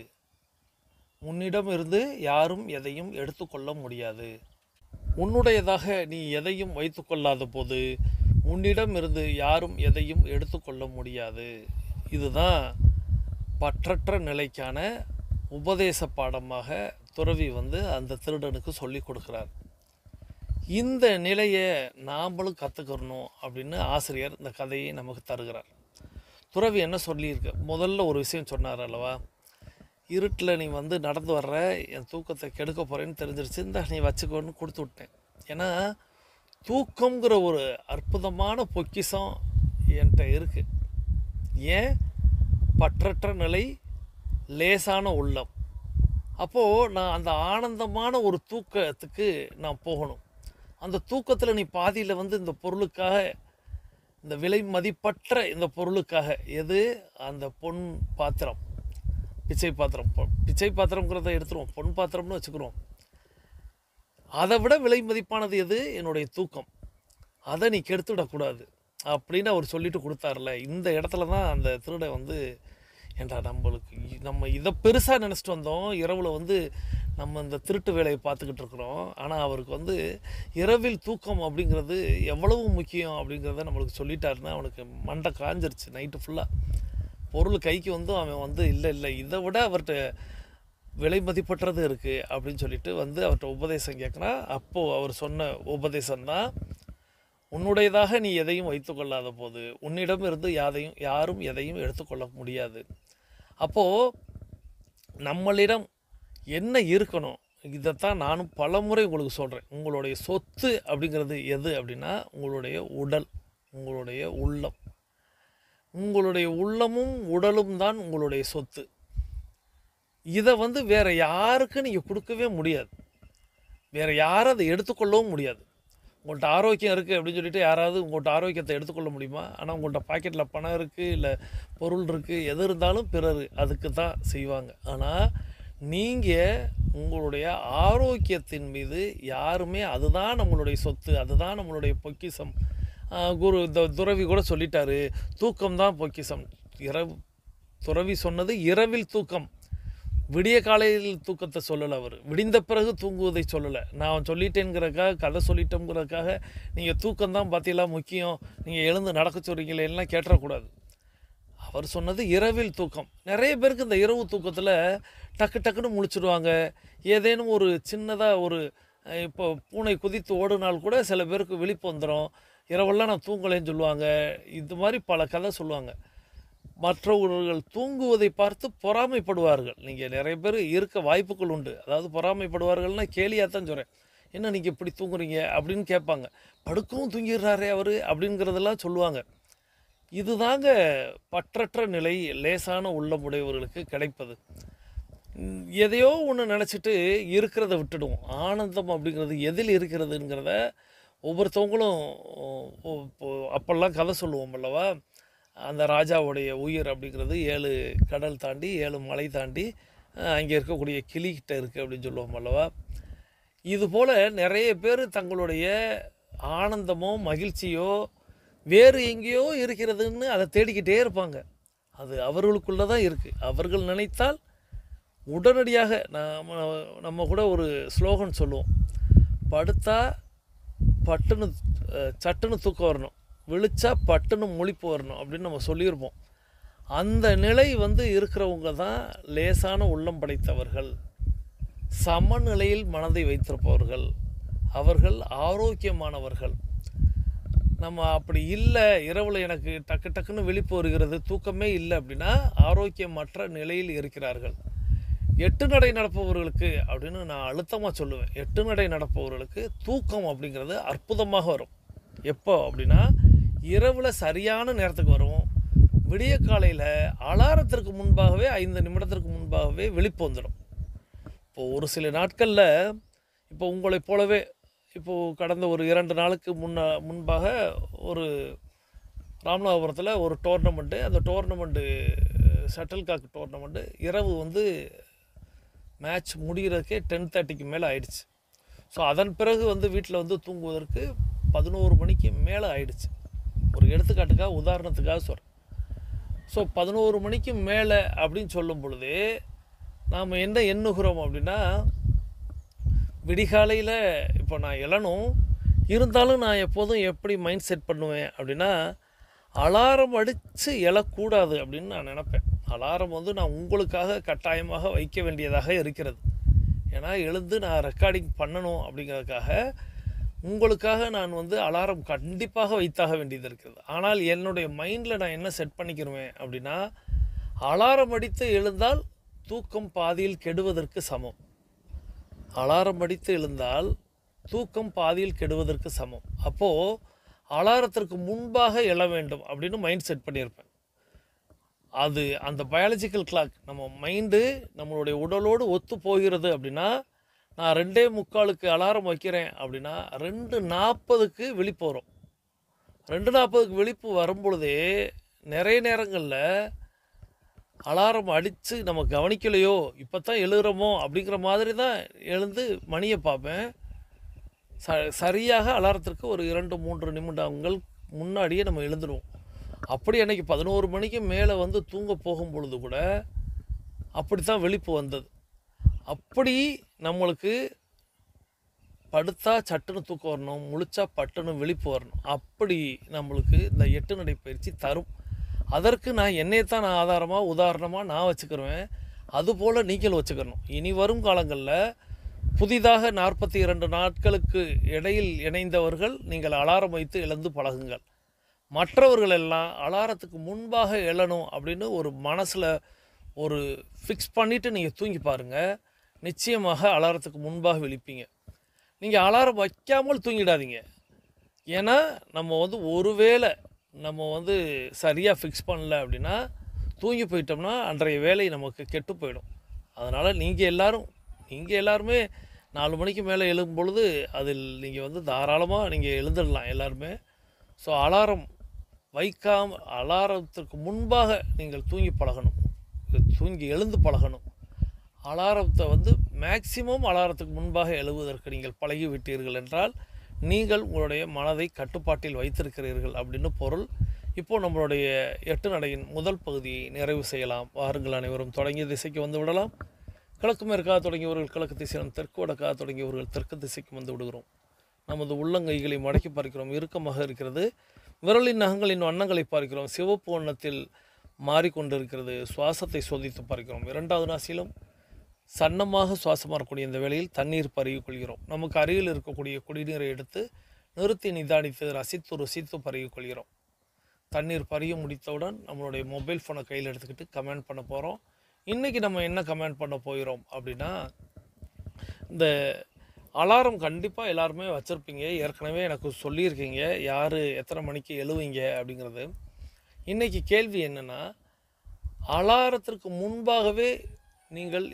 உன்னிடமிருந்து யாரும் எதையும் எடுத்துக்கொள்ள முடியாது. உன்னுடையதாக நீ எதையும் வைத்து கொள்ளாத போது உன்னிடமிருந்து யாரும் எதையும் எடுத்துக்கொள்ள முடியாது. இதுதான் பற்றற்ற நிலைக்கான உபதேச பாடமாக துறவி வந்து அந்த திருடனுக்கு சொல்லி கொடுக்குறார். இந்த நிலையை நாம்ளும் கற்றுக்கணும் அப்படின்னு ஆசிரியர் இந்த கதையை நமக்கு தருகிறார். துறவி என்ன சொல்லியிருக்கு? முதல்ல ஒரு விஷயம் சொன்னார் அல்லவா, இருட்டில் நீ வந்து நடந்து வர்ற, என் தூக்கத்தை கெடுக்க போகிறேன்னு தெரிஞ்சிருச்சு, இந்த நீ வச்சுக்கோன்னு கொடுத்து விட்டேன். ஏன்னா தூக்கங்கிற ஒரு அற்புதமான பொக்கிஷம் என்கிட்ட இருக்குது. ஏன்? பற்றற்ற நிலை, லேசான உள்ளம். அப்போது நான் அந்த ஆனந்தமான ஒரு தூக்கத்துக்கு நான் போகணும். அந்த தூக்கத்தில் நீ பாதியில் வந்து இந்த பொருளுக்காக, இந்த விலை மதிப்பற்ற இந்த பொருளுக்காக, எது? அந்த பொன் பாத்திரம், பிச்சை பாத்திரம். பிச்சை பாத்திரங்கிறத எடுத்துருவோம், பொன் பாத்திரம்னு வச்சுக்கிறோம். அதை விட விலை மதிப்பானது எது? என்னுடைய தூக்கம். அதை நீ கெடுத்துவிடக்கூடாது அப்படின்னு அவர் சொல்லிட்டு கொடுத்தார்ல. இந்த இடத்துல தான் அந்த திருடை வந்து, ஏண்டா நம்ம இதை பெருசாக நினச்சிட்டு வந்தோம், இரவில் வந்து நம்ம இந்த திருட்டு வேலையை பார்த்துக்கிட்டு இருக்கிறோம். ஆனால் அவருக்கு வந்து இரவில் தூக்கம் அப்படிங்கிறது எவ்வளவு முக்கியம் அப்படிங்கிறத நம்மளுக்கு சொல்லிட்டாருன்னா அவனுக்கு மண்டை காஞ்சிருச்சு. நைட்டு ஃபுல்லாக பொருள் கைக்கு வந்து அவன் வந்து இல்லை இதை விட அவர்கிட்ட விலை மதிப்பற்றது இருக்குது அப்படின்னு சொல்லிட்டு வந்து அவர்கிட்ட உபதேசம் கேட்குறான். அப்போது அவர் சொன்ன உபதேசம்தான், உன்னுடையதாக நீ எதையும் வைத்துக்கொள்ளாத போது உன்னிடமிருந்து யாரும் எதையும் எடுத்துக்கொள்ள முடியாது. அப்போது நம்மளிடம் என்ன இருக்கணும்? இதைத்தான் நானும் பல முறை உங்களுக்கு சொல்கிறேன். உங்களுடைய சொத்து அப்படிங்கிறது எது அப்படின்னா உங்களுடைய உடல், உங்களுடைய உள்ளம். உங்களுடைய உள்ளமும் உடலும் தான் உங்களுடைய சொத்து. இதை வந்து வேறு யாருக்கு நீங்கள் கொடுக்கவே முடியாது. வேறு யாரும் அதை எடுத்துக்கொள்ளவும் முடியாது. உங்கள்கிட்ட ஆரோக்கியம் இருக்குது அப்படின்னு சொல்லிட்டு யாராவது உங்கள்கிட்ட ஆரோக்கியத்தை எடுத்துக்கொள்ள முடியுமா? ஆனால் உங்கள்கிட்ட பாக்கெட்டில் பணம் இருக்குது, இல்லை பொருள் இருக்குது, எது இருந்தாலும் பிறர் அதுக்கு தான் செய்வாங்க. ஆனால் நீங்கள் உங்களுடைய ஆரோக்கியத்தின் மீது யாருமே, அதுதான் நம்மளுடைய சொத்து, அதுதான் நம்மளுடைய பொக்கிஷம். இந்த துறவி கூட சொல்லிட்டாரு, தூக்கம்தான் பொக்கிஷம். துறவி சொன்னது இரவில் தூக்கம், விடிய காலையில் தூக்கத்தை சொல்லலை. அவர் விடிந்த பிறகு தூங்குவதை சொல்லலை. நான் சொல்லிட்டேங்கிறதுக்காக, கதை சொல்லிட்டோங்கிறதுக்காக நீங்கள் தூக்கம்தான் பார்த்தீங்களா முக்கியம், நீங்கள் எழுந்து நடக்க சொல்கிறீங்களே எல்லாம் கேட்டுறக்கூடாது. அவர் சொன்னது இரவில் தூக்கம். நிறைய பேருக்கு இந்த இரவு தூக்கத்தில் டக்குன்னு முழிச்சிடுவாங்க. ஏதேனும் ஒரு சின்னதாக ஒரு, இப்போ பூனை குதித்து ஓடுனால் கூட சில பேருக்கு விழிப்பு வந்துடும், இரவெல்லாம் நான் தூங்கலேன்னு சொல்லுவாங்க. இது மாதிரி பல கதை சொல்லுவாங்க. மற்றவர்கள் தூங்குவதை பார்த்து பொறாமைப்படுவார்கள். நீங்கள் நிறைய பேர் இருக்க வாய்ப்புகள் உண்டு. அதாவது பொறாமைப்படுவார்கள்னால் கேலியாக தான் சொல்கிறேன். என்ன நீங்கள் இப்படி தூங்குறீங்க அப்படின்னு கேட்பாங்க. படுக்கவும் தூங்கிடுறாரே அவர் அப்படிங்கிறதெல்லாம் சொல்லுவாங்க. இதுதாங்க பற்றற்ற நிலை, லேசான உள்ளமுடையவர்களுக்கு கிடைப்பது. எதையோ ஒன்று நினச்சிட்டு இருக்கிறத விட்டுடுவோம். ஆனந்தம் அப்படிங்கிறது எதில் இருக்கிறதுங்கிறத ஒவ்வொருத்தவங்களும் அப்போல்லாம் கதை சொல்லுவோம் அல்லவா. அந்த ராஜாவுடைய உயிர் அப்படிங்கிறது 7 கடல் தாண்டி 7 மலை தாண்டி அங்கே இருக்கக்கூடிய கிளிகிட்ட இருக்குது அப்படின்னு சொல்லுவோம் அல்லவா. இதுபோல் நிறைய பேர் தங்களுடைய ஆனந்தமோ மகிழ்ச்சியோ வேறு எங்கேயோ இருக்கிறதுன்னு அதை தேடிக்கிட்டே இருப்பாங்க. அது அவர்களுக்குள்ளே தான் இருக்குது. அவர்கள் நினைத்தால் உடனடியாக நம்ம கூட ஒரு ஸ்லோகன் சொல்லுவோம், படுத்தா பட்டுன்னு சட்டுன்னு தூக்கம் வரணும், விழிச்சா பட்டுன்னு முழிப்பு வரணும் அப்படின்னு நம்ம சொல்லியிருப்போம். அந்த நிலை வந்து இருக்கிறவங்க தான் லேசான உள்ளம் படைத்தவர்கள், சமநிலையில் மனதை வைத்திருப்பவர்கள், அவர்கள் ஆரோக்கியமானவர்கள். நம்ம அப்படி இல்லை, இரவில் எனக்கு டக்குன்னு விழிப்பு வருகிறது, தூக்கமே இல்லை அப்படின்னா ஆரோக்கியமற்ற நிலையில் இருக்கிறார்கள். 8 நடை நடப்பவர்களுக்கு அப்படின்னு நான் அழுத்தமாக சொல்லுவேன், 8 நடை நடப்பவர்களுக்கு தூக்கம் அப்படிங்கிறது அற்புதமாக வரும். எப்போ அப்படின்னா இரவில் சரியான நேரத்துக்கு வரும், விடிய காலையில் அலாரத்திற்கு முன்பாகவே 5 நிமிடத்திற்கு முன்பாகவே விழிப்பு வந்துடும். இப்போது ஒரு சில நாட்களில் இப்போ உங்களைப் போலவே இப்போது கடந்த ஒரு 2 நாளுக்கு முன்பாக ஒரு ராமநாதபுரத்தில் ஒரு டோர்னமெண்ட்டு, அந்த டோர்னமெண்ட்டு ஷட்டில் காக் டோர்னமெண்ட்டு இரவு வந்து மேட்ச் முடிகிறதுக்கே 10:30க்கு மேலே ஆயிடுச்சு. ஸோ அதன் பிறகு வந்து வீட்டில் வந்து தூங்குவதற்கு 11 மணிக்கு மேலே ஆயிடுச்சு. ஒரு எடுத்துக்காட்டுக்காக உதாரணத்துக்காக சொல்கிறேன். ஸோ 11 மணிக்கு மேலே அப்படின்னு சொல்லும் பொழுது நாம் என்ன எண்ணுகிறோம் அப்படின்னா, விடிகாலையில் இப்போ நான் எழணும், இருந்தாலும் நான் எப்போதும் எப்படி மைண்ட் செட் பண்ணுவேன் அப்படின்னா, அலாரம் அடித்து எழக்கூடாது அப்படின்னு நான் நினப்பேன். அலாரம் வந்து நான் உங்களுக்காக கட்டாயமாக வைக்க வேண்டியதாக இருக்கிறது. ஏன்னா எழுந்து நான் ரெக்கார்டிங் பண்ணணும் அப்படிங்கிறதுக்காக உங்களுக்காக நான் வந்து அலாரம் கண்டிப்பாக வைத்தாக வேண்டியது இருக்குது. ஆனால் என்னுடைய மைண்டில் நான் என்ன செட் பண்ணிக்கிறேன் அப்படின்னா, அலாரம் அடித்து எழுந்தால் தூக்கம் பாதியில் கெடுவதற்கு சமம். அலாரம் அடித்து எழுந்தால் தூக்கம் பாதியில் கெடுவதற்கு சமம். அப்போது அலாரத்திற்கு முன்பாக எழ வேண்டும் அப்படின்னு மைண்ட் செட் பண்ணியிருப்பேன். அது அந்த பயாலஜிக்கல் கிளாக் நம்ம மைண்டு நம்மளுடைய உடலோடு ஒத்து போகிறது அப்படின்னா, நான் 2:45க்கு அலாரம் வைக்கிறேன் அப்படின்னா 2:40க்கு விழிப்பு வரும். 2:40க்கு விழிப்பு வரும்பொழுதே நிறைய நேரங்களில் அலாரம் அடித்து நம்ம கவனிக்கலையோ, இப்போ தான் எழுகிறோமோ அப்படிங்கிற மாதிரி தான் எழுந்து மணியை பார்ப்பேன். சரியாக அலாரத்திற்கு ஒரு 2-3 நிமிடங்கள் முன்னாடியே நம்ம எழுந்துடுவோம். அப்படி அன்றைக்கி 11 மணிக்கு மேலே வந்து தூங்க போகும் பொழுது கூட அப்படி தான் விழிப்பு வந்தது. அப்படி நம்மளுக்கு படுத்தா சட்டுன்னு தூக்கம் வரணும், முழிச்சா பட்டுன்னு விழிப்பு வரணும். அப்படி நம்மளுக்கு இந்த 8 நடை பயிற்சி தரும். அதற்கு நான் என்னையத்தான் நான் ஆதாரமாக உதாரணமாக நான் வச்சுக்கிருவேன். அதுபோல் நீங்கள் வச்சுக்கணும். இனி வரும் காலங்களில் புதிதாக 42 நாட்களுக்கு இடையில் இணைந்தவர்கள் நீங்கள் அலாரம் வைத்து எழுந்து பழகுங்கள். மற்றவர்கள் எல்லாம் அலாரத்துக்கு முன்பாக எழணும் அப்படின்னு ஒரு மனசில் ஒரு ஃபிக்ஸ் பண்ணிவிட்டு நீங்கள் தூங்கி பாருங்கள். நிச்சயமாக அலாரத்துக்கு முன்பாக விழிப்பீங்க. நீங்கள் அலாரம் வைக்காமல் தூங்கிடாதீங்க. ஏன்னா நம்ம வந்து ஒருவேளை நம்ம வந்து சரியாக ஃபிக்ஸ் பண்ணல அப்படின்னா தூங்கி போயிட்டோம்னா அன்றைய வேலை நமக்கு கெட்டு போயிடும். அதனால் நீங்கள் எல்லாருமே 4 மணிக்கு மேலே எழும் பொழுது அதில் நீங்கள் வந்து தாராளமாக நீங்கள் எழுந்துடலாம் எல்லாருமே. ஸோ அலாரம் வைக்காமல் அலாரத்திற்கு முன்பாக நீங்கள் தூங்கி பழகணும், தூங்கி எழுந்து பழகணும். அலாரத்தை வந்து மேக்சிமம் அலாரத்துக்கு முன்பாக எழுவதற்கு நீங்கள் பழகிவிட்டீர்கள் என்றால் நீங்கள் உங்களுடைய மனதை கட்டுப்பாட்டில் வைத்திருக்கிறீர்கள் அப்படின்னு பொருள். இப்போது நம்மளுடைய 8 நடையின் முதல் பகுதியை நிறைவு செய்யலாம். வாருங்கள், அனைவரும் தொடங்கிய திசைக்கு வந்து விடலாம். கிழக்கு மேற்காக தொடங்கியவர்கள் கிழக்கு திசையிலும், தெற்கு வடக்காக தொடங்கியவர்கள் தெற்கு திசைக்கு வந்து விடுகிறோம். நமது உள்ளங்கைகளை மடக்கி பார்க்கிறோம், இறுக்கமாக இருக்கிறது. விரலின் நகங்களின் வண்ணங்களை பார்க்கிறோம், சிவப்பு வண்ணத்தில் மாறிக்கொண்டிருக்கிறது. சுவாசத்தை சோதித்து பார்க்கிறோம். 2வது நாசியிலும் சன்னமாக சுவாசம் வரக்கூடிய இந்த வேளையில் தண்ணீர் பருகி கொள்கிறோம். நமக்கு அருகில் இருக்கக்கூடிய குடிநீரை எடுத்து நிறுத்தி நிதானித்து ருசித்து பருகி கொள்கிறோம். தண்ணீர் பருகி முடித்தவுடன் நம்மளுடைய மொபைல் ஃபோனை கையில் எடுத்துக்கிட்டு கமெண்ட் பண்ண போகிறோம். இன்றைக்கி நம்ம என்ன கமெண்ட் பண்ண போகிறோம் அப்படின்னா, இந்த அலாரம் கண்டிப்பாக எல்லாருமே வச்சுருப்பீங்க. ஏற்கனவே எனக்கு சொல்லியிருக்கீங்க யார் எத்தனை மணிக்கு எழுவீங்க அப்படிங்கிறது. இன்றைக்கி கேள்வி என்னென்னா, அலாரத்திற்கு முன்பாகவே நீங்கள்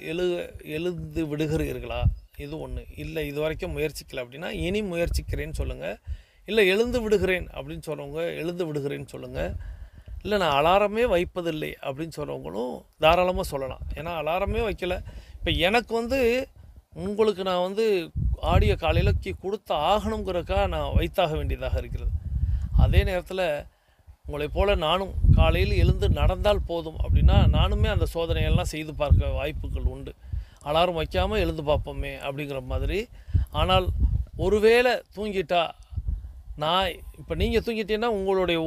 எழுந்து விடுகிறீர்களா? இது ஒன்று. இல்லை இது வரைக்கும் முயற்சிக்கல அப்படின்னா இனி முயற்சிக்கிறேன்னு சொல்லுங்கள். இல்லை எழுந்து விடுகிறேன் அப்படின்னு சொல்கிறவங்க எழுந்து விடுகிறேன்னு சொல்லுங்கள். இல்லை நான் அலாரமே வைப்பதில்லை அப்படின்னு சொல்கிறவங்களும் தாராளமாக சொல்லலாம். ஏன்னா அலாரமே வைக்கலை. இப்போ எனக்கு வந்து உங்களுக்கு நான் வந்து ஆடியோ காலையில் கொடுத்து ஆகணுங்கிறதுக்காக நான் வைத்தாக வேண்டியதாக இருக்கிறது. அதே நேரத்தில் உங்களை போல் நானும் காலையில் எழுந்து நடந்தால் போதும் அப்படின்னா நானுமே அந்த சோதனையெல்லாம் செய்து பார்க்க வாய்ப்புகள் உண்டு. அலாரம் வைக்காமல் எழுந்து பார்ப்போமே அப்படிங்கிற மாதிரி. ஆனால் ஒருவேளை தூங்கிட்டா, நான் இப்போ நீங்கள் தூங்கிட்டீங்கன்னா உங்களுடைய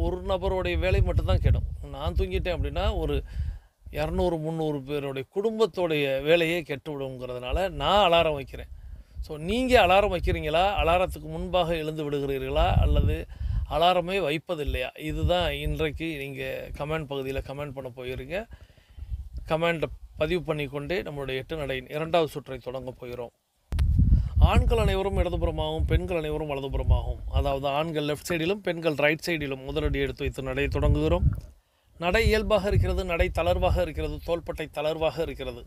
ஒரு நபருடைய வேலை மட்டும்தான் கெடும். நான் தூங்கிட்டேன் அப்படின்னா ஒரு 200-300 பேருடைய குடும்பத்தோடைய வேலையே கெட்டு விடுங்கிறதுனால நான் அலாரம் வைக்கிறேன். ஸோ நீங்கள் அலாரம் வைக்கிறீங்களா? அலாரத்துக்கு முன்பாக எழுந்து விடுகிறீர்களா? அல்லது அலாரமே வைப்பதில்லையா? இதுதான் இன்றைக்கு நீங்கள் கமெண்ட் பகுதியில் கமெண்ட் பண்ண போகிறீங்க. கமெண்ட்டை பதிவு பண்ணிக்கொண்டே நம்மளுடைய 8 நடையின் 2வது சுற்றை தொடங்க போகிறோம். ஆண்கள் அனைவரும் இடதுபுறமாகவும் பெண்கள் அனைவரும் வலதுபுறமாகவும், அதாவது ஆண்கள் லெஃப்ட் சைடிலும் பெண்கள் ரைட் சைடிலும் முதலடி எடுத்து வைத்து நடையை தொடங்குகிறோம். நடை இயல்பாக இருக்கிறது, நடை தளர்வாக இருக்கிறது, தோள்பட்டை தளர்வாக இருக்கிறது,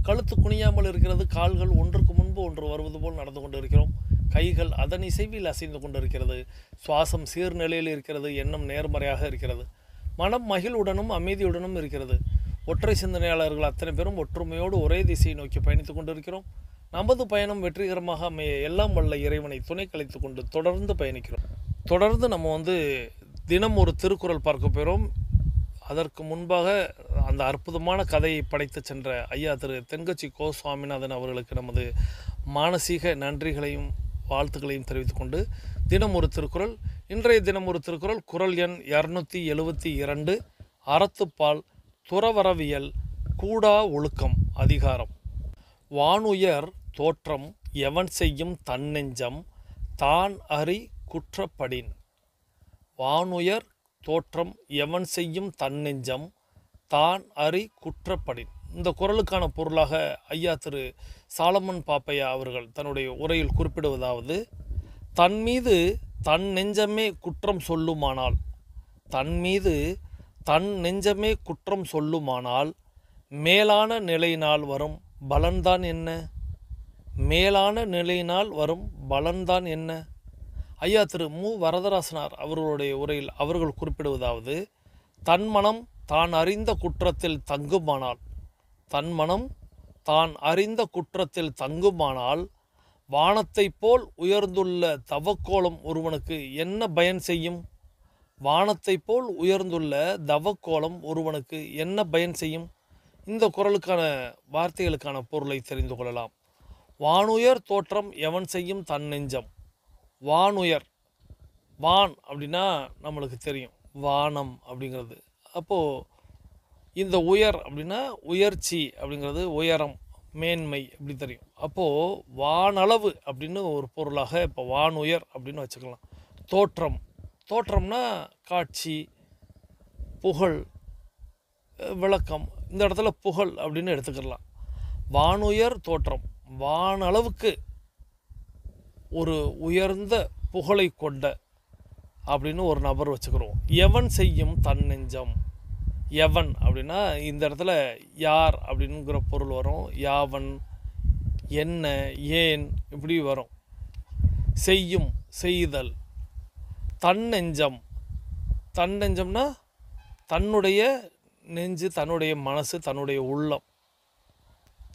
கழுத்து குனியாமல் இருக்கிறது, கால்கள் ஒன்றுக்கு முன்பு ஒன்று வருவது போல் நடந்து கொண்டு இருக்கிறோம், கைகள் அதன் இசைவில் அசைந்து கொண்டு இருக்கிறது, சுவாசம் சீர்நிலையில் இருக்கிறது, எண்ணம் நேர்மறையாக இருக்கிறது, மனம் மகிழ்வுடனும் அமைதியுடனும் இருக்கிறது. ஒற்றை சிந்தனையாளர்கள் அத்தனை பேரும் ஒற்றுமையோடு ஒரே திசையை நோக்கி பயணித்துக் கொண்டிருக்கிறோம். நமது பயணம் வெற்றிகரமாக அமைய எல்லாம் வல்ல இறைவனை துணை கழித்து கொண்டு தொடர்ந்து பயணிக்கிறோம். தொடர்ந்து நம்ம தினம் ஒரு திருக்குறள் பார்க்க போகிறோம். அதற்கு முன்பாக அந்த அற்புதமான கதையை படைத்து சென்ற ஐயா திரு தென்கட்சி கோ சுவாமிநாதன் அவர்களுக்கு நமது மானசீக நன்றிகளையும் வாழ்த்துக்களையும் தெரிவித்துக்கொண்டு தினம் ஒரு திருக்குறள். இன்றைய தினம் ஒரு திருக்குறள் குறள் எண் 272 அறத்துப்பால் துறவரவியல் கூடா ஒழுக்கம் அதிகாரம். வானுயர் தோற்றம் எவன் செய்யும் தன்னெஞ்சம் தான் அறி குற்றப்படின். வானுயர் தோற்றம் எவன் செய்யும் தன்னெஞ்சம் தான் அறி குற்றப்படின். இந்த குறளுக்கான பொருளாக ஐயா திரு சாலமன் பாப்பையா அவர்கள் தன்னுடைய உரையில் குறிப்பிடுவதாவது, தன் மீது தன் நெஞ்சமே குற்றம் சொல்லுமானால், தன் மீது தன் நெஞ்சமே குற்றம் சொல்லுமானால் மேலான நிலையினால் வரும் பலன்தான் என்ன? மேலான நிலையினால் வரும் பலன்தான் என்ன? ஐயா திரு மு வரதராசனார் அவர்களுடைய உரையில் அவர்கள் குறிப்பிடுவதாவது, தன் மனம் தான் அறிந்த குற்றத்தில் தங்குமானால், தன் மனம் தான் அறிந்த குற்றத்தில் தங்குமானால் வானத்தைப் போல் உயர்ந்துள்ள தவக்கோலம் ஒருவனுக்கு என்ன பயன் செய்யும்? வானத்தைப் போல் உயர்ந்துள்ள தவக்கோலம் ஒருவனுக்கு என்ன பயன் செய்யும்? இந்த குறளுக்கான வார்த்தைகளுக்கான பொருளை தெரிந்து கொள்ளலாம். வானுயர் தோற்றம் எவன் செய்யும் தன்னெஞ்சம். வானுயர், வான் அப்படின்னா நம்மளுக்கு தெரியும், வானம் அப்படிங்கிறது. அப்போது இந்த உயர் அப்படின்னா உயர்ச்சி அப்படிங்கிறது, உயரம், மேன்மை அப்படி தெரியும். அப்போது வானளவு அப்படின்னு ஒரு பொருளாக இப்போ வானுயர் அப்படின்னு வச்சுக்கலாம். தோற்றம், தோற்றம்னா காட்சி, புகழ், விளக்கம். இந்த இடத்துல புகழ் அப்படின்னு எடுத்துக்கலாம். வானுயர் தோற்றம், வானளவுக்கு ஒரு உயர்ந்த புகழை கொண்ட அப்படின்னு ஒரு நபர் வச்சுக்கிறோம். எவன் செய்யும் தன்னெஞ்சம். எவன் அப்படின்னா இந்த இடத்துல யார் அப்படிங்கிற பொருள் வரும். யாவன், என்ன, ஏன் இப்படி வரும். செய்யும், செய்தல். தன்னெஞ்சம், தன்னெஞ்சம்னா தன்னுடைய நெஞ்சு, தன்னுடைய மனசு, தன்னுடைய உள்ளம்.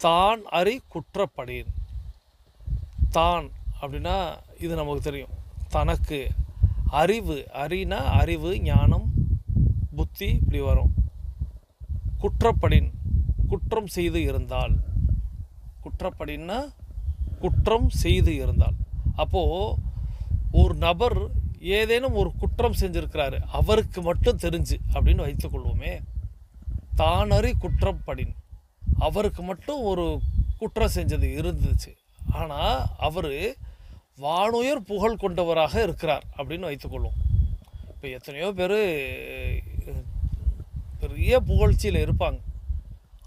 தான் அறி குற்றப்படின். தான் அப்படின்னா இது நமக்கு தெரியும், தனக்கு. அறிவு, அறினா அறிவு, ஞானம், புத்தி இப்படி வரும். குற்றப்படின், குற்றம் செய்து இருந்தால். குற்றப்படின்னா குற்றம் செய்து இருந்தால். அப்போது ஒரு நபர் ஏதேனும் ஒரு குற்றம் செஞ்சுருக்கிறாரு, அவருக்கு மட்டும் தெரிஞ்சு அப்படின்னு வைத்துக்கொள்வோமே. தானறி குற்றப்படின், அவருக்கு மட்டும் ஒரு குற்றம் செஞ்சது இருந்துச்சு, ஆனால் அவர் வானுயர் புகழ் கொண்டவராக இருக்கிறார் அப்படின்னு வைத்துக்கொள்வோம். இப்போ எத்தனையோ பேர் பெரிய புகழ்ச்சியில் இருப்பாங்க,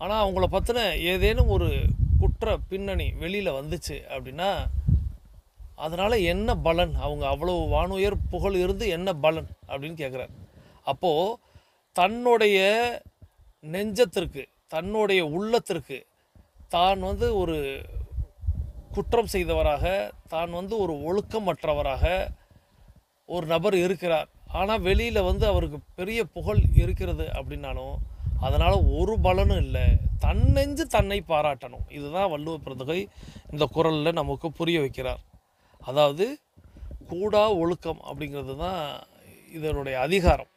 ஆனால் அவங்கள பற்றின ஏதேனும் ஒரு குற்ற பின்னணி வெளியில் வந்துச்சு அப்படின்னா அதனால் என்ன பலன்? அவங்க அவ்வளோ வானுயர் புகழ் இருந்து என்ன பலன் அப்படின்னு கேட்குறாரு. அப்போது தன்னுடைய நெஞ்சத்திற்கு, தன்னுடைய உள்ளத்திற்கு தான் ஒரு குற்றம் செய்தவராக, தான் ஒரு ஒழுக்கமற்றவராக ஒரு நபர் இருக்கிறார், ஆனால் வெளியில் அவருக்கு பெரிய புகழ் இருக்கிறது அப்படின்னாலும் அதனால் ஒரு பலனும் இல்லை. தன்னெஞ்சு தன்னை பாராட்டணும். இதுதான் வள்ளுவ பெருந்தகை இந்த குறளில் நமக்கு புரிய வைக்கிறார். அதாவது கூடா ஒழுக்கம் அப்படிங்கிறது தான் இதனுடைய அதிகாரம்.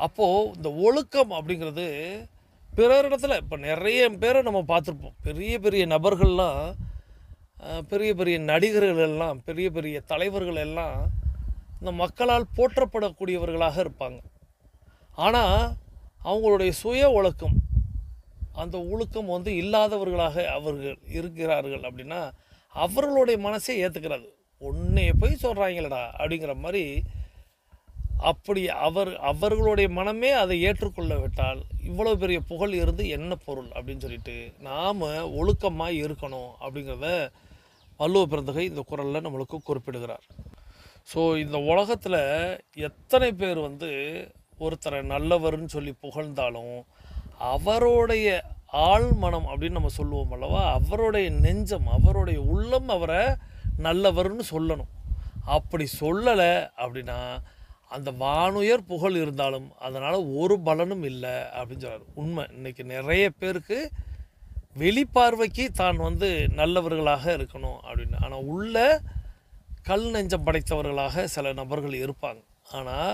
அப்போது இந்த ஒழுக்கம் அப்படிங்கிறது பிறரிடத்துல இப்போ நிறைய பேரை நம்ம பார்த்துருப்போம். பெரிய பெரிய நபர்கள்லாம், பெரிய பெரிய நடிகர்கள் எல்லாம், பெரிய பெரிய தலைவர்கள் எல்லாம் இந்த மக்களால் போற்றப்படக்கூடியவர்களாக இருப்பாங்க. ஆனால் அவங்களுடைய சுய ஒழுக்கம், அந்த ஒழுக்கம் இல்லாதவர்களாக அவர்கள் இருக்கிறார்கள் அப்படின்னா அவர்களுடைய மனசே ஏற்றுக்கிறாது. ஒன்றைய போய் சொல்கிறாங்களடா அப்படிங்கிற மாதிரி. அப்படி அவர்களுடைய மனமே அதை ஏற்றுக்கொள்ள விட்டால் இவ்வளோ பெரிய புகழ் இருந்து என்ன பொருள் அப்படின்னு சொல்லிட்டு நாம் ஒழுக்கமாக இருக்கணும் அப்படிங்கிறத வள்ளுவ பெருந்தகை இந்த குறளில் நம்மளுக்கு குறிப்பிடுகிறார். ஸோ இந்த உலகத்தில் எத்தனை பேர் ஒருத்தரை நல்லவர்னு சொல்லி புகழ்ந்தாலும் அவருடைய ஆழ்மனம் அப்படின்னு நம்ம சொல்லுவோம் அல்லவா, அவருடைய நெஞ்சம், அவருடைய உள்ளம் அவரை நல்லவர்னு சொல்லணும். அப்படி சொல்லலை அப்படின்னா அந்த வானுயர் புகழ் இருந்தாலும் அதனால் ஒரு பலனும் இல்லை அப்படின்னு சொல்கிறார். உண்மை. இன்றைக்கி நிறைய பேருக்கு வெளிப்பார்வைக்கு தான் நல்லவர்களாக இருக்கணும் அப்படின்னு, ஆனால் உள்ள கல் நெஞ்சம் படைத்தவர்களாக சில நபர்கள் இருப்பாங்க. ஆனால்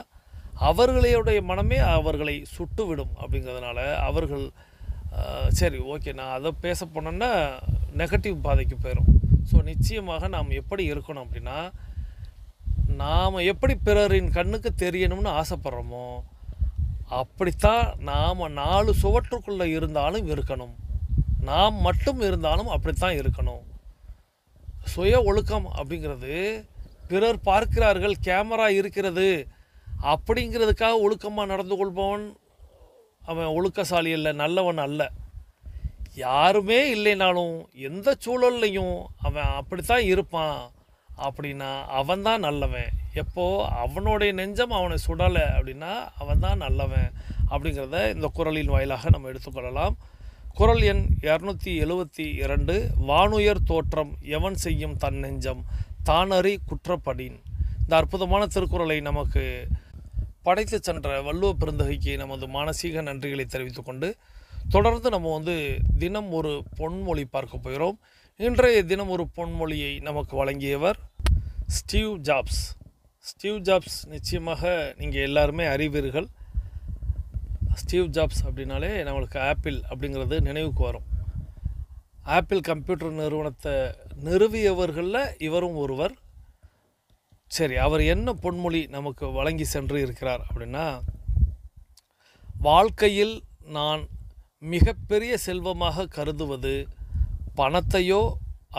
அவர்களுடைய மனமே அவர்களை சுட்டுவிடும். அப்படிங்கிறதுனால அவர்கள் சரி ஓகே நான் அதை பேச போனோன்னா நெகட்டிவ் பாதைக்கு போயிடும். ஸோ நிச்சயமாக நாம் எப்படி இருக்கணும் அப்படின்னா, நாம் எப்படி பிறரின் கண்ணுக்கு தெரியணும்னு ஆசைப்படுறோமோ அப்படித்தான் நாம் 4 சுவற்றுக்குள்ளே இருந்தாலும் இருக்கணும். நாம் மட்டும் இருந்தாலும் அப்படித்தான் இருக்கணும். சுய ஒழுக்கம் அப்படிங்கிறது பிறர் பார்க்கிறார்கள், கேமரா இருக்கிறது அப்படிங்கிறதுக்காக ஒழுக்கமாக நடந்து கொள்பவன் அவன் ஒழுக்கசாலி இல்லை, நல்லவன் அல்ல. யாருமே இல்லைனாலும் எந்த சூழல்லையும் அவன் அப்படித்தான் இருப்பான் அப்படின்னா அவன்தான் நல்லவன். எப்போது அவனுடைய நெஞ்சம் அவனை சுடலை அப்படின்னா அவன்தான் நல்லவன் அப்படிங்கிறத இந்த குறளின் வாயிலாக நம்ம எடுத்துக்கொள்ளலாம். குறள் எண் 272. வானுயர் தோற்றம் எவன் செய்யும் தன் நெஞ்சம் தானறி குற்றப்படின். இந்த அற்புதமான திருக்குறளை நமக்கு படைத்து சென்ற வள்ளுவ பெருந்தகைக்கு நமது மானசீக நன்றிகளை தெரிவித்துக்கொண்டு தொடர்ந்து நம்ம தினம் ஒரு பொன்மொழி பார்க்க போகிறோம். இன்றைய தினம் ஒரு பொன்மொழியை நமக்கு வழங்கியவர் ஸ்டீவ் ஜாப்ஸ். ஸ்டீவ் ஜாப்ஸ் நிச்சயமாக நீங்கள் எல்லாருமே அறிவீர்கள். ஸ்டீவ் ஜாப்ஸ் அப்படின்னாலே நம்மளுக்கு ஆப்பிள் அப்படிங்கிறது நினைவுக்கு வரும். ஆப்பிள் கம்ப்யூட்டர் நிறுவனத்தை நிறுவியவர்களில் இவரும் ஒருவர். சரி, அவர் என்ன பொன்மொழி நமக்கு வழங்கி சென்று இருக்கிறார் அப்படின்னா, வாழ்க்கையில் நான் மிகப்பெரிய செல்வமாக கருதுவது பணத்தையோ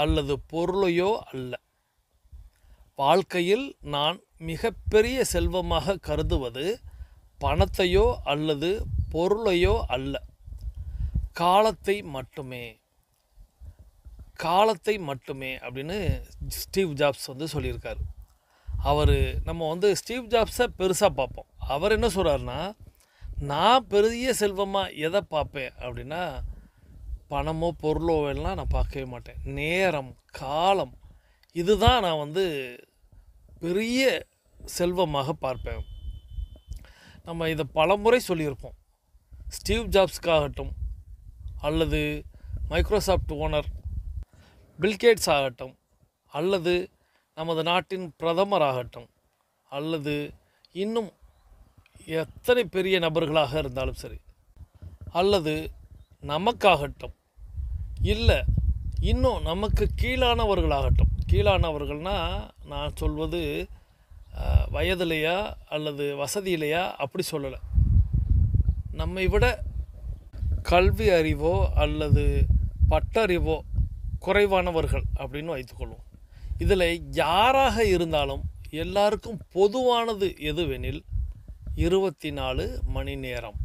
அல்லது பொருளையோ அல்ல. வாழ்க்கையில் நான் மிகப்பெரிய செல்வமாக கருதுவது பணத்தையோ அல்லது பொருளையோ அல்ல, காலத்தை மட்டுமே. காலத்தை மட்டுமே அப்படின்னு ஸ்டீவ் ஜாப்ஸ் சொல்லியிருக்காரு. நம்ம ஸ்டீவ் ஜாப்ஸை பெருசாக பார்ப்போம். அவர் என்ன சொல்கிறாருன்னா, நான் பெரிய செல்வமாக எதை பார்ப்பேன் அப்படின்னா, பணமோ பொருளோ எல்லாம் நான் பார்க்கவே மாட்டேன். நேரம், காலம், இதுதான் நான் பெரிய செல்வமாக பார்ப்பேன். நம்ம இதை பலமுறை சொல்லியிருப்போம். ஸ்டீவ் ஜாப்ஸ்க்காகட்டும் அல்லது மைக்ரோசாஃப்ட் ஓனர் பில்கேட்ஸ் ஆகட்டும் அல்லது நமது நாட்டின் பிரதமராகட்டும் அல்லது இன்னும் எத்தனை பெரிய நபர்களாக இருந்தாலும் சரி, அல்லது நமக்காகட்டும், இல்லை இன்னும் நமக்கு கீழானவர்களாகட்டும். கீழானவர்கள்னால் நான் சொல்வது வயதிலையா அல்லது வசதியிலையா அப்படி சொல்லலை. நம்மை விட கல்வி அறிவோ அல்லது பட்டறிவோ குறைவானவர்கள் அப்படின்னு வைத்துக்கொள்வோம். இதில் யாராக இருந்தாலும் எல்லாருக்கும் பொதுவானது எதுவெனில் 24 மணி நேரம்.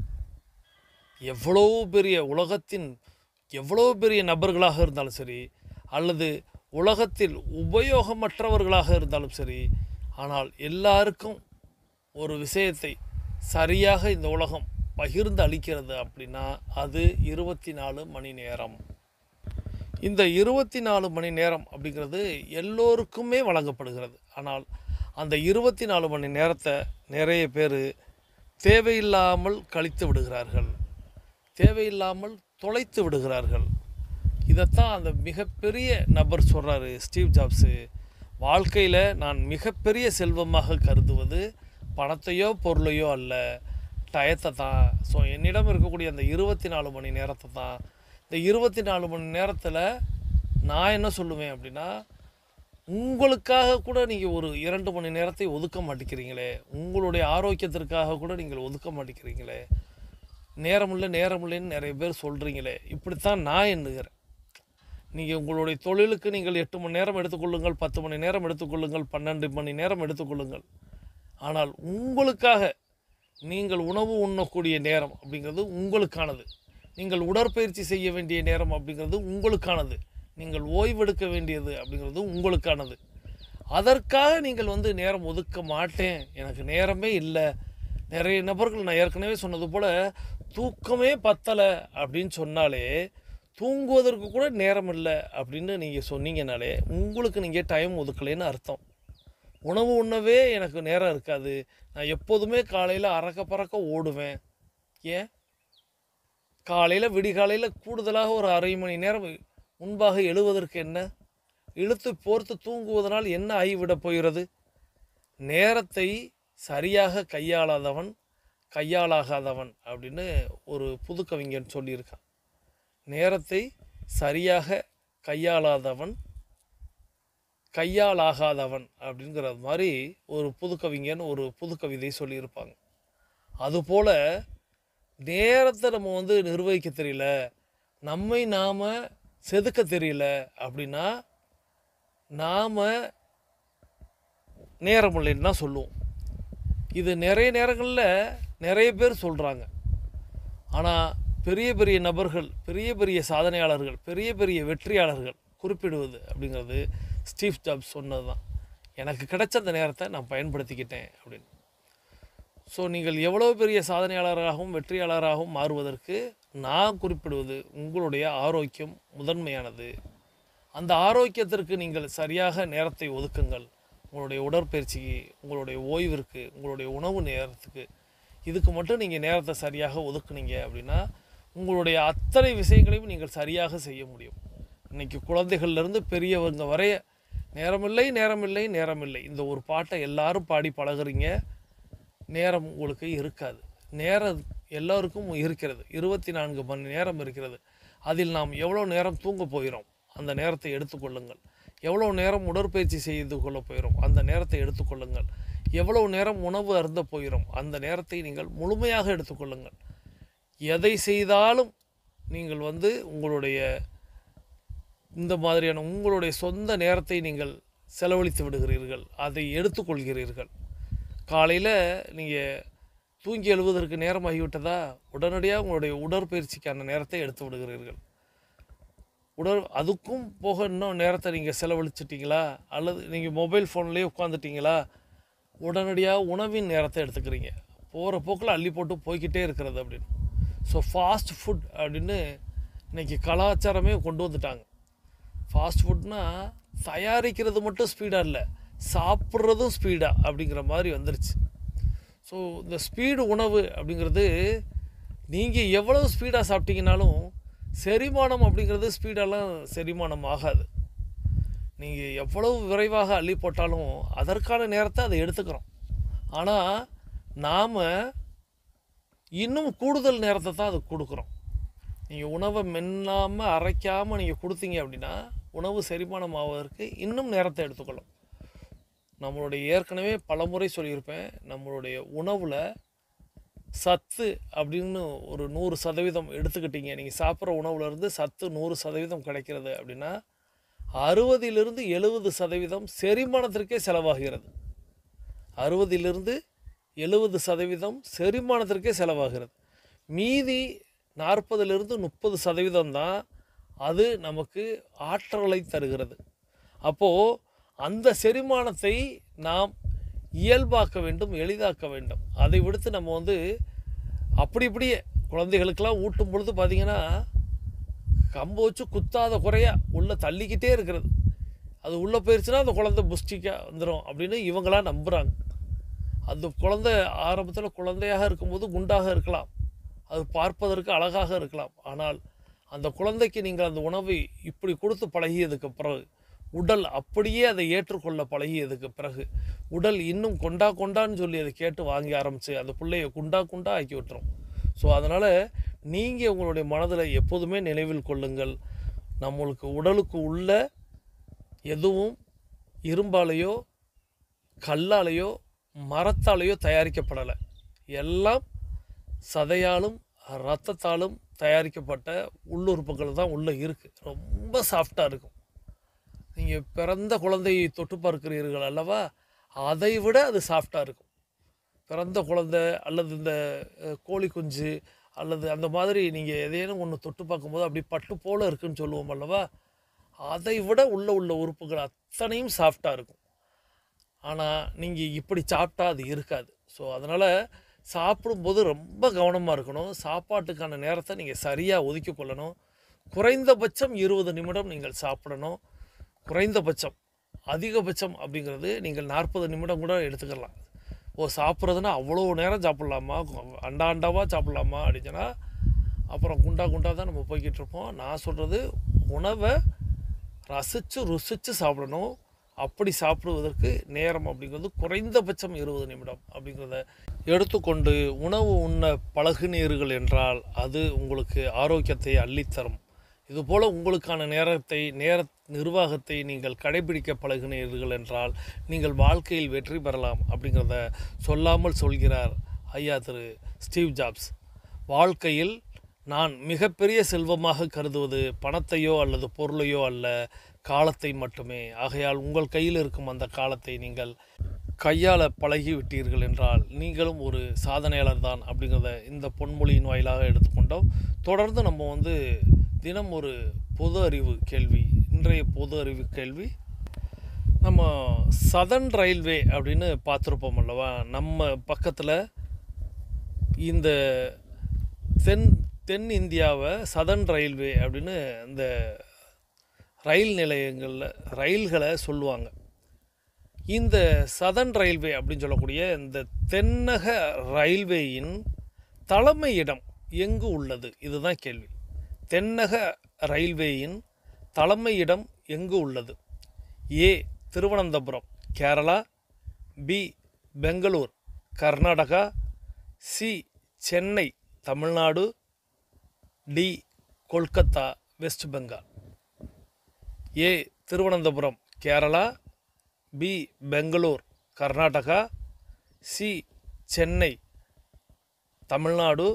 எவ்வளோ பெரிய உலகத்தின் எவ்வளோ பெரிய நபர்களாக இருந்தாலும் சரி, அல்லது உலகத்தில் உபயோகமற்றவர்களாக இருந்தாலும் சரி, ஆனால் எல்லாருக்கும் ஒரு விஷயத்தை சரியாக இந்த உலகம் பகிர்ந்து அளிக்கிறது அப்படின்னா அது 24 மணி நேரம். இந்த 24 மணி நேரம் அப்படிங்கிறது எல்லோருக்குமே வழங்கப்படுகிறது. ஆனால் அந்த 24 மணி நேரத்தை நிறைய பேர் தேவையில்லாமல் கழித்து விடுகிறார்கள், தேவையில்லாமல் தொலைத்து விடுகிறார்கள். இதைத்தான் அந்த மிகப்பெரிய நபர் சொல்கிறாரு, ஸ்டீவ் ஜாப்ஸு. வாழ்க்கையில் நான் மிகப்பெரிய செல்வமாக கருதுவது பணத்தையோ பொருளையோ அல்ல, டயத்தை தான். ஸோ என்னிடம் இருக்கக்கூடிய அந்த 24 மணி நேரத்தை தான். இந்த 24 மணி நேரத்தில் நான் என்ன சொல்லுவேன் அப்படின்னா, உங்களுக்காக கூட நீங்கள் ஒரு 2 மணி நேரத்தை ஒதுக்க மாட்டேங்கிறீங்களே, உங்களுடைய ஆரோக்கியத்திற்காக கூட நீங்கள் ஒதுக்க மாட்டேங்கிறீங்களே, நேரமில்லைன்னு நிறைய பேர் சொல்கிறீங்களே, இப்படித்தான் நான் எண்ணுகிறேன். நீங்கள் உங்களுடைய தொழிலுக்கு நீங்கள் 8 மணி நேரம் எடுத்துக்கொள்ளுங்கள், 10 மணி நேரம் எடுத்துக்கொள்ளுங்கள், 12 மணி நேரம் எடுத்துக்கொள்ளுங்கள். ஆனால் உங்களுக்காக நீங்கள் உணவு உண்ணக்கூடிய நேரம் அப்படிங்கிறது உங்களுக்கானது. நீங்கள் உடற்பயிற்சி செய்ய வேண்டிய நேரம் அப்படிங்கிறது உங்களுக்கானது. நீங்கள் ஓய்வெடுக்க வேண்டியது அப்படிங்கிறது உங்களுக்கானது. அதற்காக நீங்கள் நேரம் ஒதுக்க மாட்டேன், எனக்கு நேரமே இல்லை, நிறைய நபர்கள் நான் ஏற்கனவே சொன்னது போல் தூக்கமே பத்தலை அப்படின்னு சொன்னாலே தூங்குவதற்கு கூட நேரம் இல்லை அப்படின்னு நீங்கள் சொன்னீங்கனாலே உங்களுக்கு நீங்கள் டைம் ஒதுக்கலைன்னு அர்த்தம். உணவு உண்ணவே எனக்கு நேரம் இருக்காது, நான் எப்போதுமே காலையில் அறக்க பறக்க ஓடுவேன். ஏன் காலையில் விடிகாலையில் கூடுதலாக ஒரு அரை மணி நேரம் முன்பாக எழுவதற்கு என்ன? இழுத்து போர்த்து தூங்குவதனால் என்ன ஆகிவிடப் போகிறது? நேரத்தை சரியாக கையாளாதவன் கையாளாகாதவன் அப்படின்னு ஒரு புது கவிஞன் சொல்லியிருக்கான். நேரத்தை சரியாக கையாளாதவன் கையாளாகாதவன் அப்படிங்கிற மாதிரி ஒரு புது கவிஞன் ஒரு புது கவிதை சொல்லியிருப்பாங்க. அதுபோல் நேரத்தை நம்ம நிர்வகிக்க தெரியல, நம்மை நாம் செதுக்க தெரியல அப்படின்னா நாம் நேரம் இல்லைன்னு தான் சொல்லுவோம். இது நிறைய நேரங்களில் நிறைய பேர் சொல்கிறாங்க. ஆனால் பெரிய பெரிய நபர்கள், பெரிய பெரிய சாதனையாளர்கள், பெரிய பெரிய வெற்றியாளர்கள் குறிப்பிடுவது அப்படிங்கிறது ஸ்டீவ் ஜாப்ஸ் சொன்னது தான். எனக்கு கிடைச்ச அந்த நேரத்தை நான் பயன்படுத்திக்கிட்டேன் அப்படின்னு. ஸோ நீங்கள் எவ்வளோ பெரிய சாதனையாளராகவும் வெற்றியாளராகவும் மாறுவதற்கு நான் குறிப்பிடுவது உங்களுடைய ஆரோக்கியம் முதன்மையானது. அந்த ஆரோக்கியத்திற்கு நீங்கள் சரியாக நேரத்தை ஒதுக்குங்கள். உங்களுடைய உடற்பயிற்சிக்கு, உங்களுடைய ஓய்விற்கு, உங்களுடைய உணவு நேரத்துக்கு, இதுக்கு மட்டும் நீங்கள் நேரத்தை சரியாக ஒதுக்குனீங்க அப்படின்னா உங்களுடைய அத்தனை விஷயங்களையும் நீங்கள் சரியாக செய்ய முடியும். இன்றைக்கி குழந்தைகள்லேருந்து பெரியவங்க வரைய நேரமில்லை நேரமில்லை நேரமில்லை இந்த ஒரு பாட்டை எல்லாரும் பாடி பழகுறீங்க. நேரம் உங்களுக்கு இருக்காது. நேரம் எல்லோருக்கும் இருக்கிறது. 24 மணி நேரம் இருக்கிறது. அதில் நாம் எவ்வளோ நேரம் தூங்க போகிறோம் அந்த நேரத்தை எடுத்துக்கொள்ளுங்கள். எவ்வளோ நேரம் உடற்பயிற்சி செய்து கொள்ள போகிறோம் அந்த நேரத்தை எடுத்துக்கொள்ளுங்கள். எவ்வளோ நேரம் உணவு அருந்த போகிறோம் அந்த நேரத்தை நீங்கள் முழுமையாக எடுத்துக்கொள்ளுங்கள். எதை செய்தாலும் நீங்கள் உங்களுடைய இந்த மாதிரியான உங்களுடைய சொந்த நேரத்தை நீங்கள் செலவழித்து விடுகிறீர்கள், அதை எடுத்துக்கொள்கிறீர்கள். காலையில் நீங்கள் தூங்கி எழுவதற்கு நேரம் ஆகிவிட்டதா, உடனடியாக உங்களுடைய உடற்பயிற்சிக்கான நேரத்தை எடுத்து விடுகிறீர்கள். அதுக்கும் போக இன்னும் நேரத்தை நீங்கள் செலவழிச்சிட்டிங்களா, அல்லது நீங்கள் மொபைல் ஃபோன்லேயே உட்காந்துட்டிங்களா, உடனடியாக உணவின் நேரத்தை எடுத்துக்கிறீங்க. போகிற போக்கில் அள்ளி போட்டு போய்கிட்டே இருக்கிறது அப்படின்னு. ஸோ ஃபாஸ்ட் ஃபுட் அப்படின்னு இன்றைக்கி கலாச்சாரமே கொண்டு வந்துட்டாங்க. ஃபாஸ்ட் ஃபுட்னால் தயாரிக்கிறது மட்டும் ஸ்பீடாக இல்லை, சாப்பிட்றதும் ஸ்பீடாக அப்படிங்கிற மாதிரி வந்துருச்சு. ஸோ இந்த ஸ்பீடு உணவு அப்படிங்கிறது நீங்கள் எவ்வளோ ஸ்பீடாக சாப்பிட்டீங்கனாலும் செரிமானம் அப்படிங்கிறது ஸ்பீடெல்லாம் செரிமானம் ஆகாது. நீங்கள் எவ்வளவு விரைவாக அள்ளி போட்டாலும் அதற்கான நேரத்தை அதை எடுத்துக்கிறோம். ஆனால் நாம் இன்னும் கூடுதல் நேரத்தை தான் அது கொடுக்குறோம். நீங்கள் உணவை மென்னாமல் அரைக்காமல் நீங்கள் கொடுத்தீங்க அப்படின்னா உணவு செரிமானம் ஆவதற்கு இன்னும் நேரத்தை எடுத்துக்கொள்ளும். நம்மளுடைய ஏற்கனவே பலமுறை சொல்லியிருப்பேன், நம்மளுடைய உணவில் சத்து அப்படின்னு ஒரு 100% எடுத்துக்கிட்டீங்க, நீங்கள் சாப்பிட்ற உணவுலேருந்து சத்து 100% கிடைக்கிறது அப்படின்னா 60லிருந்து 70% செரிமானத்திற்கே செலவாகிறது. 60லிருந்து 70% செரிமானத்திற்கே செலவாகிறது. மீதி 40லிருந்து 30% தான் அது நமக்கு ஆற்றலை தருகிறது. அப்போது அந்த செரிமானத்தை நாம் இயல்பாக்க வேண்டும், எளிதாக்க வேண்டும். அதை விடுத்து நம்ம அப்படி இப்படியே குழந்தைகளுக்கெல்லாம் ஊட்டும் பொழுது பார்த்திங்கன்னா கம்பு வச்சு குத்தாத குறையா உள்ளே தள்ளிக்கிட்டே இருக்கிறது. அது உள்ளே போயிடுச்சுன்னா அந்த குழந்தை புஷ்டிக்காக வந்துடும் அப்படின்னு இவங்களாம் நம்புகிறாங்க. அந்த குழந்தை ஆரம்பத்தில் குழந்தையாக இருக்கும்போது குண்டாக இருக்கலாம், அது பார்ப்பதற்கு அழகாக இருக்கலாம். ஆனால் அந்த குழந்தைக்கு நீங்கள் அந்த உணவை இப்படி கொடுத்து பழகியதுக்கு பிறகு, உடல் அப்படியே அதை ஏற்றுக்கொள்ள பழகியதுக்கு பிறகு, உடல் இன்னும் கொண்டான்னு சொல்லி அதை கேட்டு வாங்கி ஆரம்பித்து அந்த பிள்ளையை குண்டா ஆக்கி விட்டுரும். ஸோ அதனால் நீங்கள் உங்களுடைய மனதில் எப்போதுமே நினைவில் கொள்ளுங்கள், நம்மளுக்கு உடலுக்கு உள்ள எதுவும் இரும்பாலேயோ கல்லாலேயோ மரத்தாலேயோ தயாரிக்கப்படலை. எல்லாம் சதையாலும் இரத்தத்தாலும் தயாரிக்கப்பட்ட உள்ளுறுப்புகள் தான் உள்ளே இருக்குது. ரொம்ப சாஃப்டாக இருக்கும். நீங்கள் பிறந்த குழந்தையை தொட்டு பார்க்கிறீர்கள் அல்லவா, அதை விட அது சாஃப்டாக இருக்கும். பிறந்த குழந்தை அல்லது இந்த கோழி குஞ்சு அல்லது அந்த மாதிரி நீங்கள் எதையும் ஒன்று தொட்டு பார்க்கும்போது அப்படி பட்டு போல் இருக்குன்னு சொல்லுவோம் அல்லவா, அதை விட உள்ள உறுப்புகள் அத்தனையும் சாஃப்டாக இருக்கும். ஆனால் நீங்கள் இப்படி சாப்பிட்டா அது இருக்காது. ஸோ அதனால் சாப்பிடும்போது ரொம்ப கவனமாக இருக்கணும். சாப்பாட்டுக்கான நேரத்தை நீங்கள் சரியாக ஒதுக்கி கொள்ளணும். குறைந்தபட்சம் 20 நிமிடம் நீங்கள் சாப்பிடணும். குறைந்தபட்சம். அதிகபட்சம் அப்படிங்கிறது நீங்கள் 40 நிமிடம் கூட எடுத்துக்கலாம். சாப்பிட்றதுன்னா அவ்வளோ நேரம் சாப்பிட்லாமா, அண்டாவாக சாப்பிட்லாமா அப்படின்னா அப்புறம் குண்டா தான் நம்ம போய்கிட்டு இருப்போம். நான் சொல்கிறது உணவை ரசித்து ருசித்து சாப்பிடணும். அப்படி சாப்பிடுவதற்கு நேரம் அப்படிங்கிறது குறைந்தபட்சம் 20 நிமிடம் அப்படிங்கிறத எடுத்துக்கொண்டு உணவு உண்ண பழகினீர்கள் என்றால் அது உங்களுக்கு ஆரோக்கியத்தை அள்ளித்தரும். இதுபோல் உங்களுக்கான நேர நிர்வாகத்தை நீங்கள் கடைபிடிக்க பழகினீர்கள் என்றால் நீங்கள் வாழ்க்கையில் வெற்றி பெறலாம் அப்படிங்கிறத சொல்லாமல் சொல்கிறார் ஐயா திரு ஸ்டீவ் ஜாப்ஸ். வாழ்க்கையில் நான் மிகப்பெரிய செல்வமாக கருதுவது பணத்தையோ அல்லது பொருளையோ அல்ல, காலத்தை மட்டுமே. ஆகையால் உங்கள் கையில் இருக்கும் அந்த காலத்தை நீங்கள் கையாள பழகிவிட்டீர்கள் என்றால் நீங்களும் ஒரு சாதனையாளர் தான் அப்படிங்கிறத இந்த பொன்மொழியின் வாயிலாக எடுத்துக்கொண்டோம். தொடர்ந்து நம்ம தினம் ஒரு பொது அறிவு கேள்வி. இன்றைய பொது அறிவு கேள்வி, நம்ம சதர்ன் ரயில்வே அப்படின்னு பார்த்துருப்போம் அல்லவா. நம்ம பக்கத்தில் இந்த தென் இந்தியாவை சதர்ன் ரயில்வே அப்படின்னு இந்த ரயில் நிலையங்களில் ரயில்களை சொல்லுவாங்க. இந்த சதர்ன் ரயில்வே அப்படின்னு சொல்லக்கூடிய இந்த தென்னக ரயில்வேயின் தலைமையிடம் எங்கு உள்ளது? இதுதான் கேள்வி. தென்னக ரயில்வேயின் தலைமையிடம் எங்கு உள்ளது? A Thiruvananthapuram Kerala, B Bangalore Karnataka, C Chennai Tamil Nadu, D Kolkata west Bengal. A Thiruvananthapuram Kerala, B Bangalore Karnataka, C Chennai Tamil Nadu,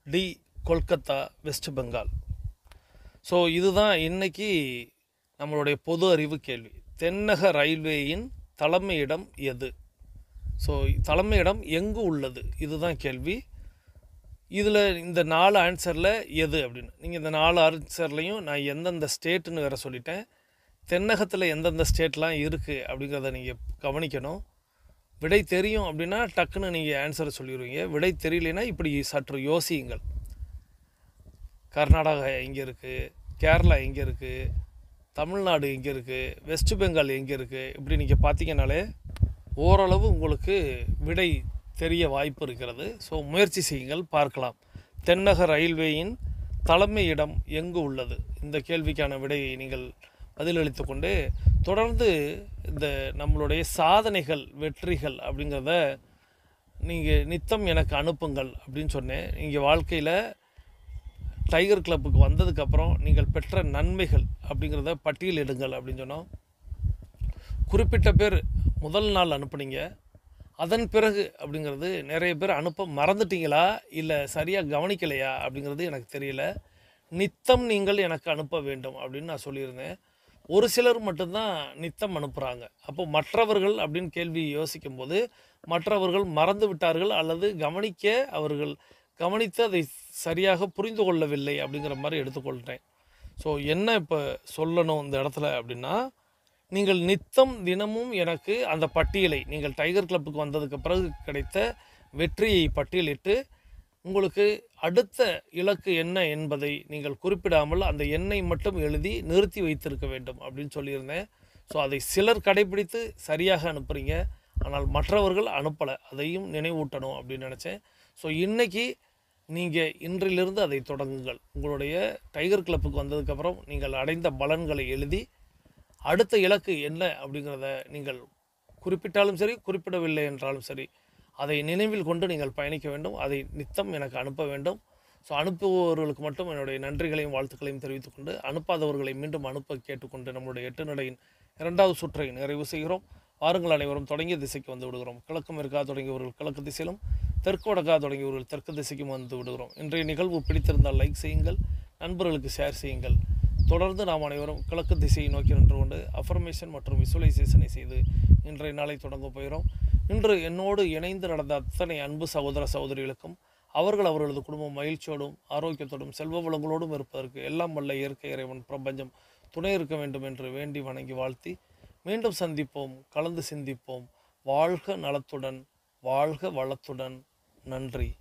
D Kolkata west Bengal. So இதுதான் இன்றைக்கி நம்மளுடைய பொது அறிவு கேள்வி. தென்னக ரயில்வேயின் தலைமையிடம் எது? ஸோ தலைமையிடம் எங்கு உள்ளது? இதுதான் கேள்வி. இதில் இந்த 4 ஆன்சரில் எது அப்படின்னு நீங்கள் இந்த 4 ஆன்சர்லையும் நான் எந்தெந்த ஸ்டேட்டுன்னு வேறு சொல்லிட்டேன். தென்னகத்தில் எந்தெந்த ஸ்டேட்லாம் இருக்குது அப்படிங்கிறத நீங்கள் கவனிக்கணும். விடை தெரியும் அப்படின்னா டக்குன்னு நீங்கள் ஆன்சரை சொல்லிடுவீங்க. விடை தெரியலைன்னா இப்படி சற்று யோசியுங்கள். கர்நாடகா எங்கே இருக்குது, கேரளா எங்கே இருக்குது, தமிழ்நாடு எங்கே இருக்குது, வெஸ்ட் பெங்கால் எங்கே இருக்குது, இப்படி நீங்கள் பார்த்தீங்கன்னாலே ஓரளவு உங்களுக்கு விடை தெரிய வாய்ப்பு இருக்கிறது. ஸோ முயற்சி செய்யுங்கள், பார்க்கலாம். தென்னக ரயில்வேயின் தலைமையிடம் எங்கு உள்ளது? இந்த கேள்விக்கான விடையை நீங்கள் பதிலளித்து கொண்டு தொடர்ந்து இந்த நம்மளுடைய சாதனைகள் வெற்றிகள் அப்படிங்கிறத நீங்கள் நித்தம் எனக்கு அனுப்புங்கள் அப்படின்னு சொன்னேன். நீங்கள் வாழ்க்கையில் டைகர் கிளப்புக்கு வந்ததுக்கப்புறம் நீங்கள் பெற்ற நன்மைகள் அப்படிங்கிறத பட்டியலிடுங்கள் அப்படின்னு சொன்னோம். குறிப்பிட்ட பேர் முதல் நாள் அனுப்புனீங்க, அதன் பிறகு அப்படிங்கிறது நிறைய பேர் அனுப்ப மறந்துட்டீங்களா இல்லை சரியாக கவனிக்கலையா அப்படிங்கிறது எனக்கு தெரியல. நித்தம் நீங்கள் எனக்கு அனுப்ப வேண்டும் அப்படின்னு நான் சொல்லியிருந்தேன். ஒரு சிலர் மட்டும்தான் நித்தம் அனுப்புகிறாங்க. அப்போ மற்றவர்கள் அப்படின்னு கேள்வி யோசிக்கும்போது மற்றவர்கள் மறந்து விட்டார்கள் அல்லது அவர்கள் கவனித்து அதை சரியாக புரிந்து கொள்ளவில்லை அப்படிங்கிற மாதிரி எடுத்துக்கொள்கிறேன். ஸோ என்ன இப்போ சொல்லணும் இந்த இடத்துல அப்படின்னா, நீங்கள் நித்தம் தினமும் எனக்கு அந்த பட்டியலை நீங்கள் டைகர் கிளப்புக்கு வந்ததுக்கு பிறகு கிடைத்த வெற்றியை பட்டியலிட்டு உங்களுக்கு அடுத்த இலக்கு என்ன என்பதை நீங்கள் குறிப்பிடாமல் அந்த எண்ணை மட்டும் எழுதி நிறுத்தி வைத்திருக்க வேண்டும் அப்படின்னு சொல்லியிருந்தேன். ஸோ அதை சிலர் கடைபிடித்து சரியாக அனுப்புகிறீங்க, ஆனால் மற்றவர்கள் அனுப்பலை. அதையும் நினைவூட்டணும் அப்படின்னு நினச்சேன். ஸோ இன்றைக்கி நீங்கள் இன்றிலிருந்து அதை தொடங்குங்கள். உங்களுடைய டைகர் கிளப்புக்கு வந்ததுக்கப்புறம் நீங்கள் அடைந்த பலன்களை எழுதி அடுத்த இலக்கு என்ன அப்படிங்கிறத நீங்கள் குறிப்பிட்டாலும் சரி குறிப்பிடவில்லை என்றாலும் சரி அதை நினைவில் கொண்டு நீங்கள் பயணிக்க வேண்டும். அதை நித்தம் எனக்கு அனுப்ப வேண்டும். ஸோ அனுப்புபவர்களுக்கு மட்டும் என்னுடைய நன்றிகளையும் வாழ்த்துக்களையும் தெரிவித்துக்கொண்டு அனுப்பாதவர்களை மீண்டும் அனுப்ப கேட்டுக்கொண்டு நம்முடைய 8 நடையின் 2வது சுற்றை நிறைவு செய்கிறோம். வாருங்கள், அனைவரும் தொடங்கிய திசைக்கு வந்து விடுகிறோம். கிழக்கு மேற்காக தொடங்கியவர்கள் கிழக்கு திசையிலும், தெற்கு வடக்காக தொடங்கியவர்கள் தெற்கு திசைக்கும் வந்து விடுகிறோம். இன்றைய நிகழ்வு பிடித்திருந்தால் லைக் செய்யுங்கள், நண்பர்களுக்கு ஷேர் செய்யுங்கள். தொடர்ந்து நாம் அனைவரும் கிழக்கு திசையை நோக்கி நின்று கொண்டு அஃபர்மேஷன் மற்றும் விசுவலைசேஷனை செய்து இன்றைய நாளை தொடங்க போகிறோம். இன்று என்னோடு இணைந்து நடந்த அத்தனை அன்பு சகோதர சகோதரிகளுக்கும் அவர்களது குடும்பம் மகிழ்ச்சியோடும் ஆரோக்கியத்தோடும் செல்வ வளங்களோடும் இருப்பதற்கு எல்லாம் வல்ல இயற்கை இறைவன் பிரபஞ்சம் துணை இருக்க வேண்டும் என்று வேண்டி வணங்கி வாழ்த்தி மீண்டும் சந்திப்போம், கலந்து சிந்திப்போம். வாழ்க நலத்துடன், வாழ்க வளத்துடன், நன்றி.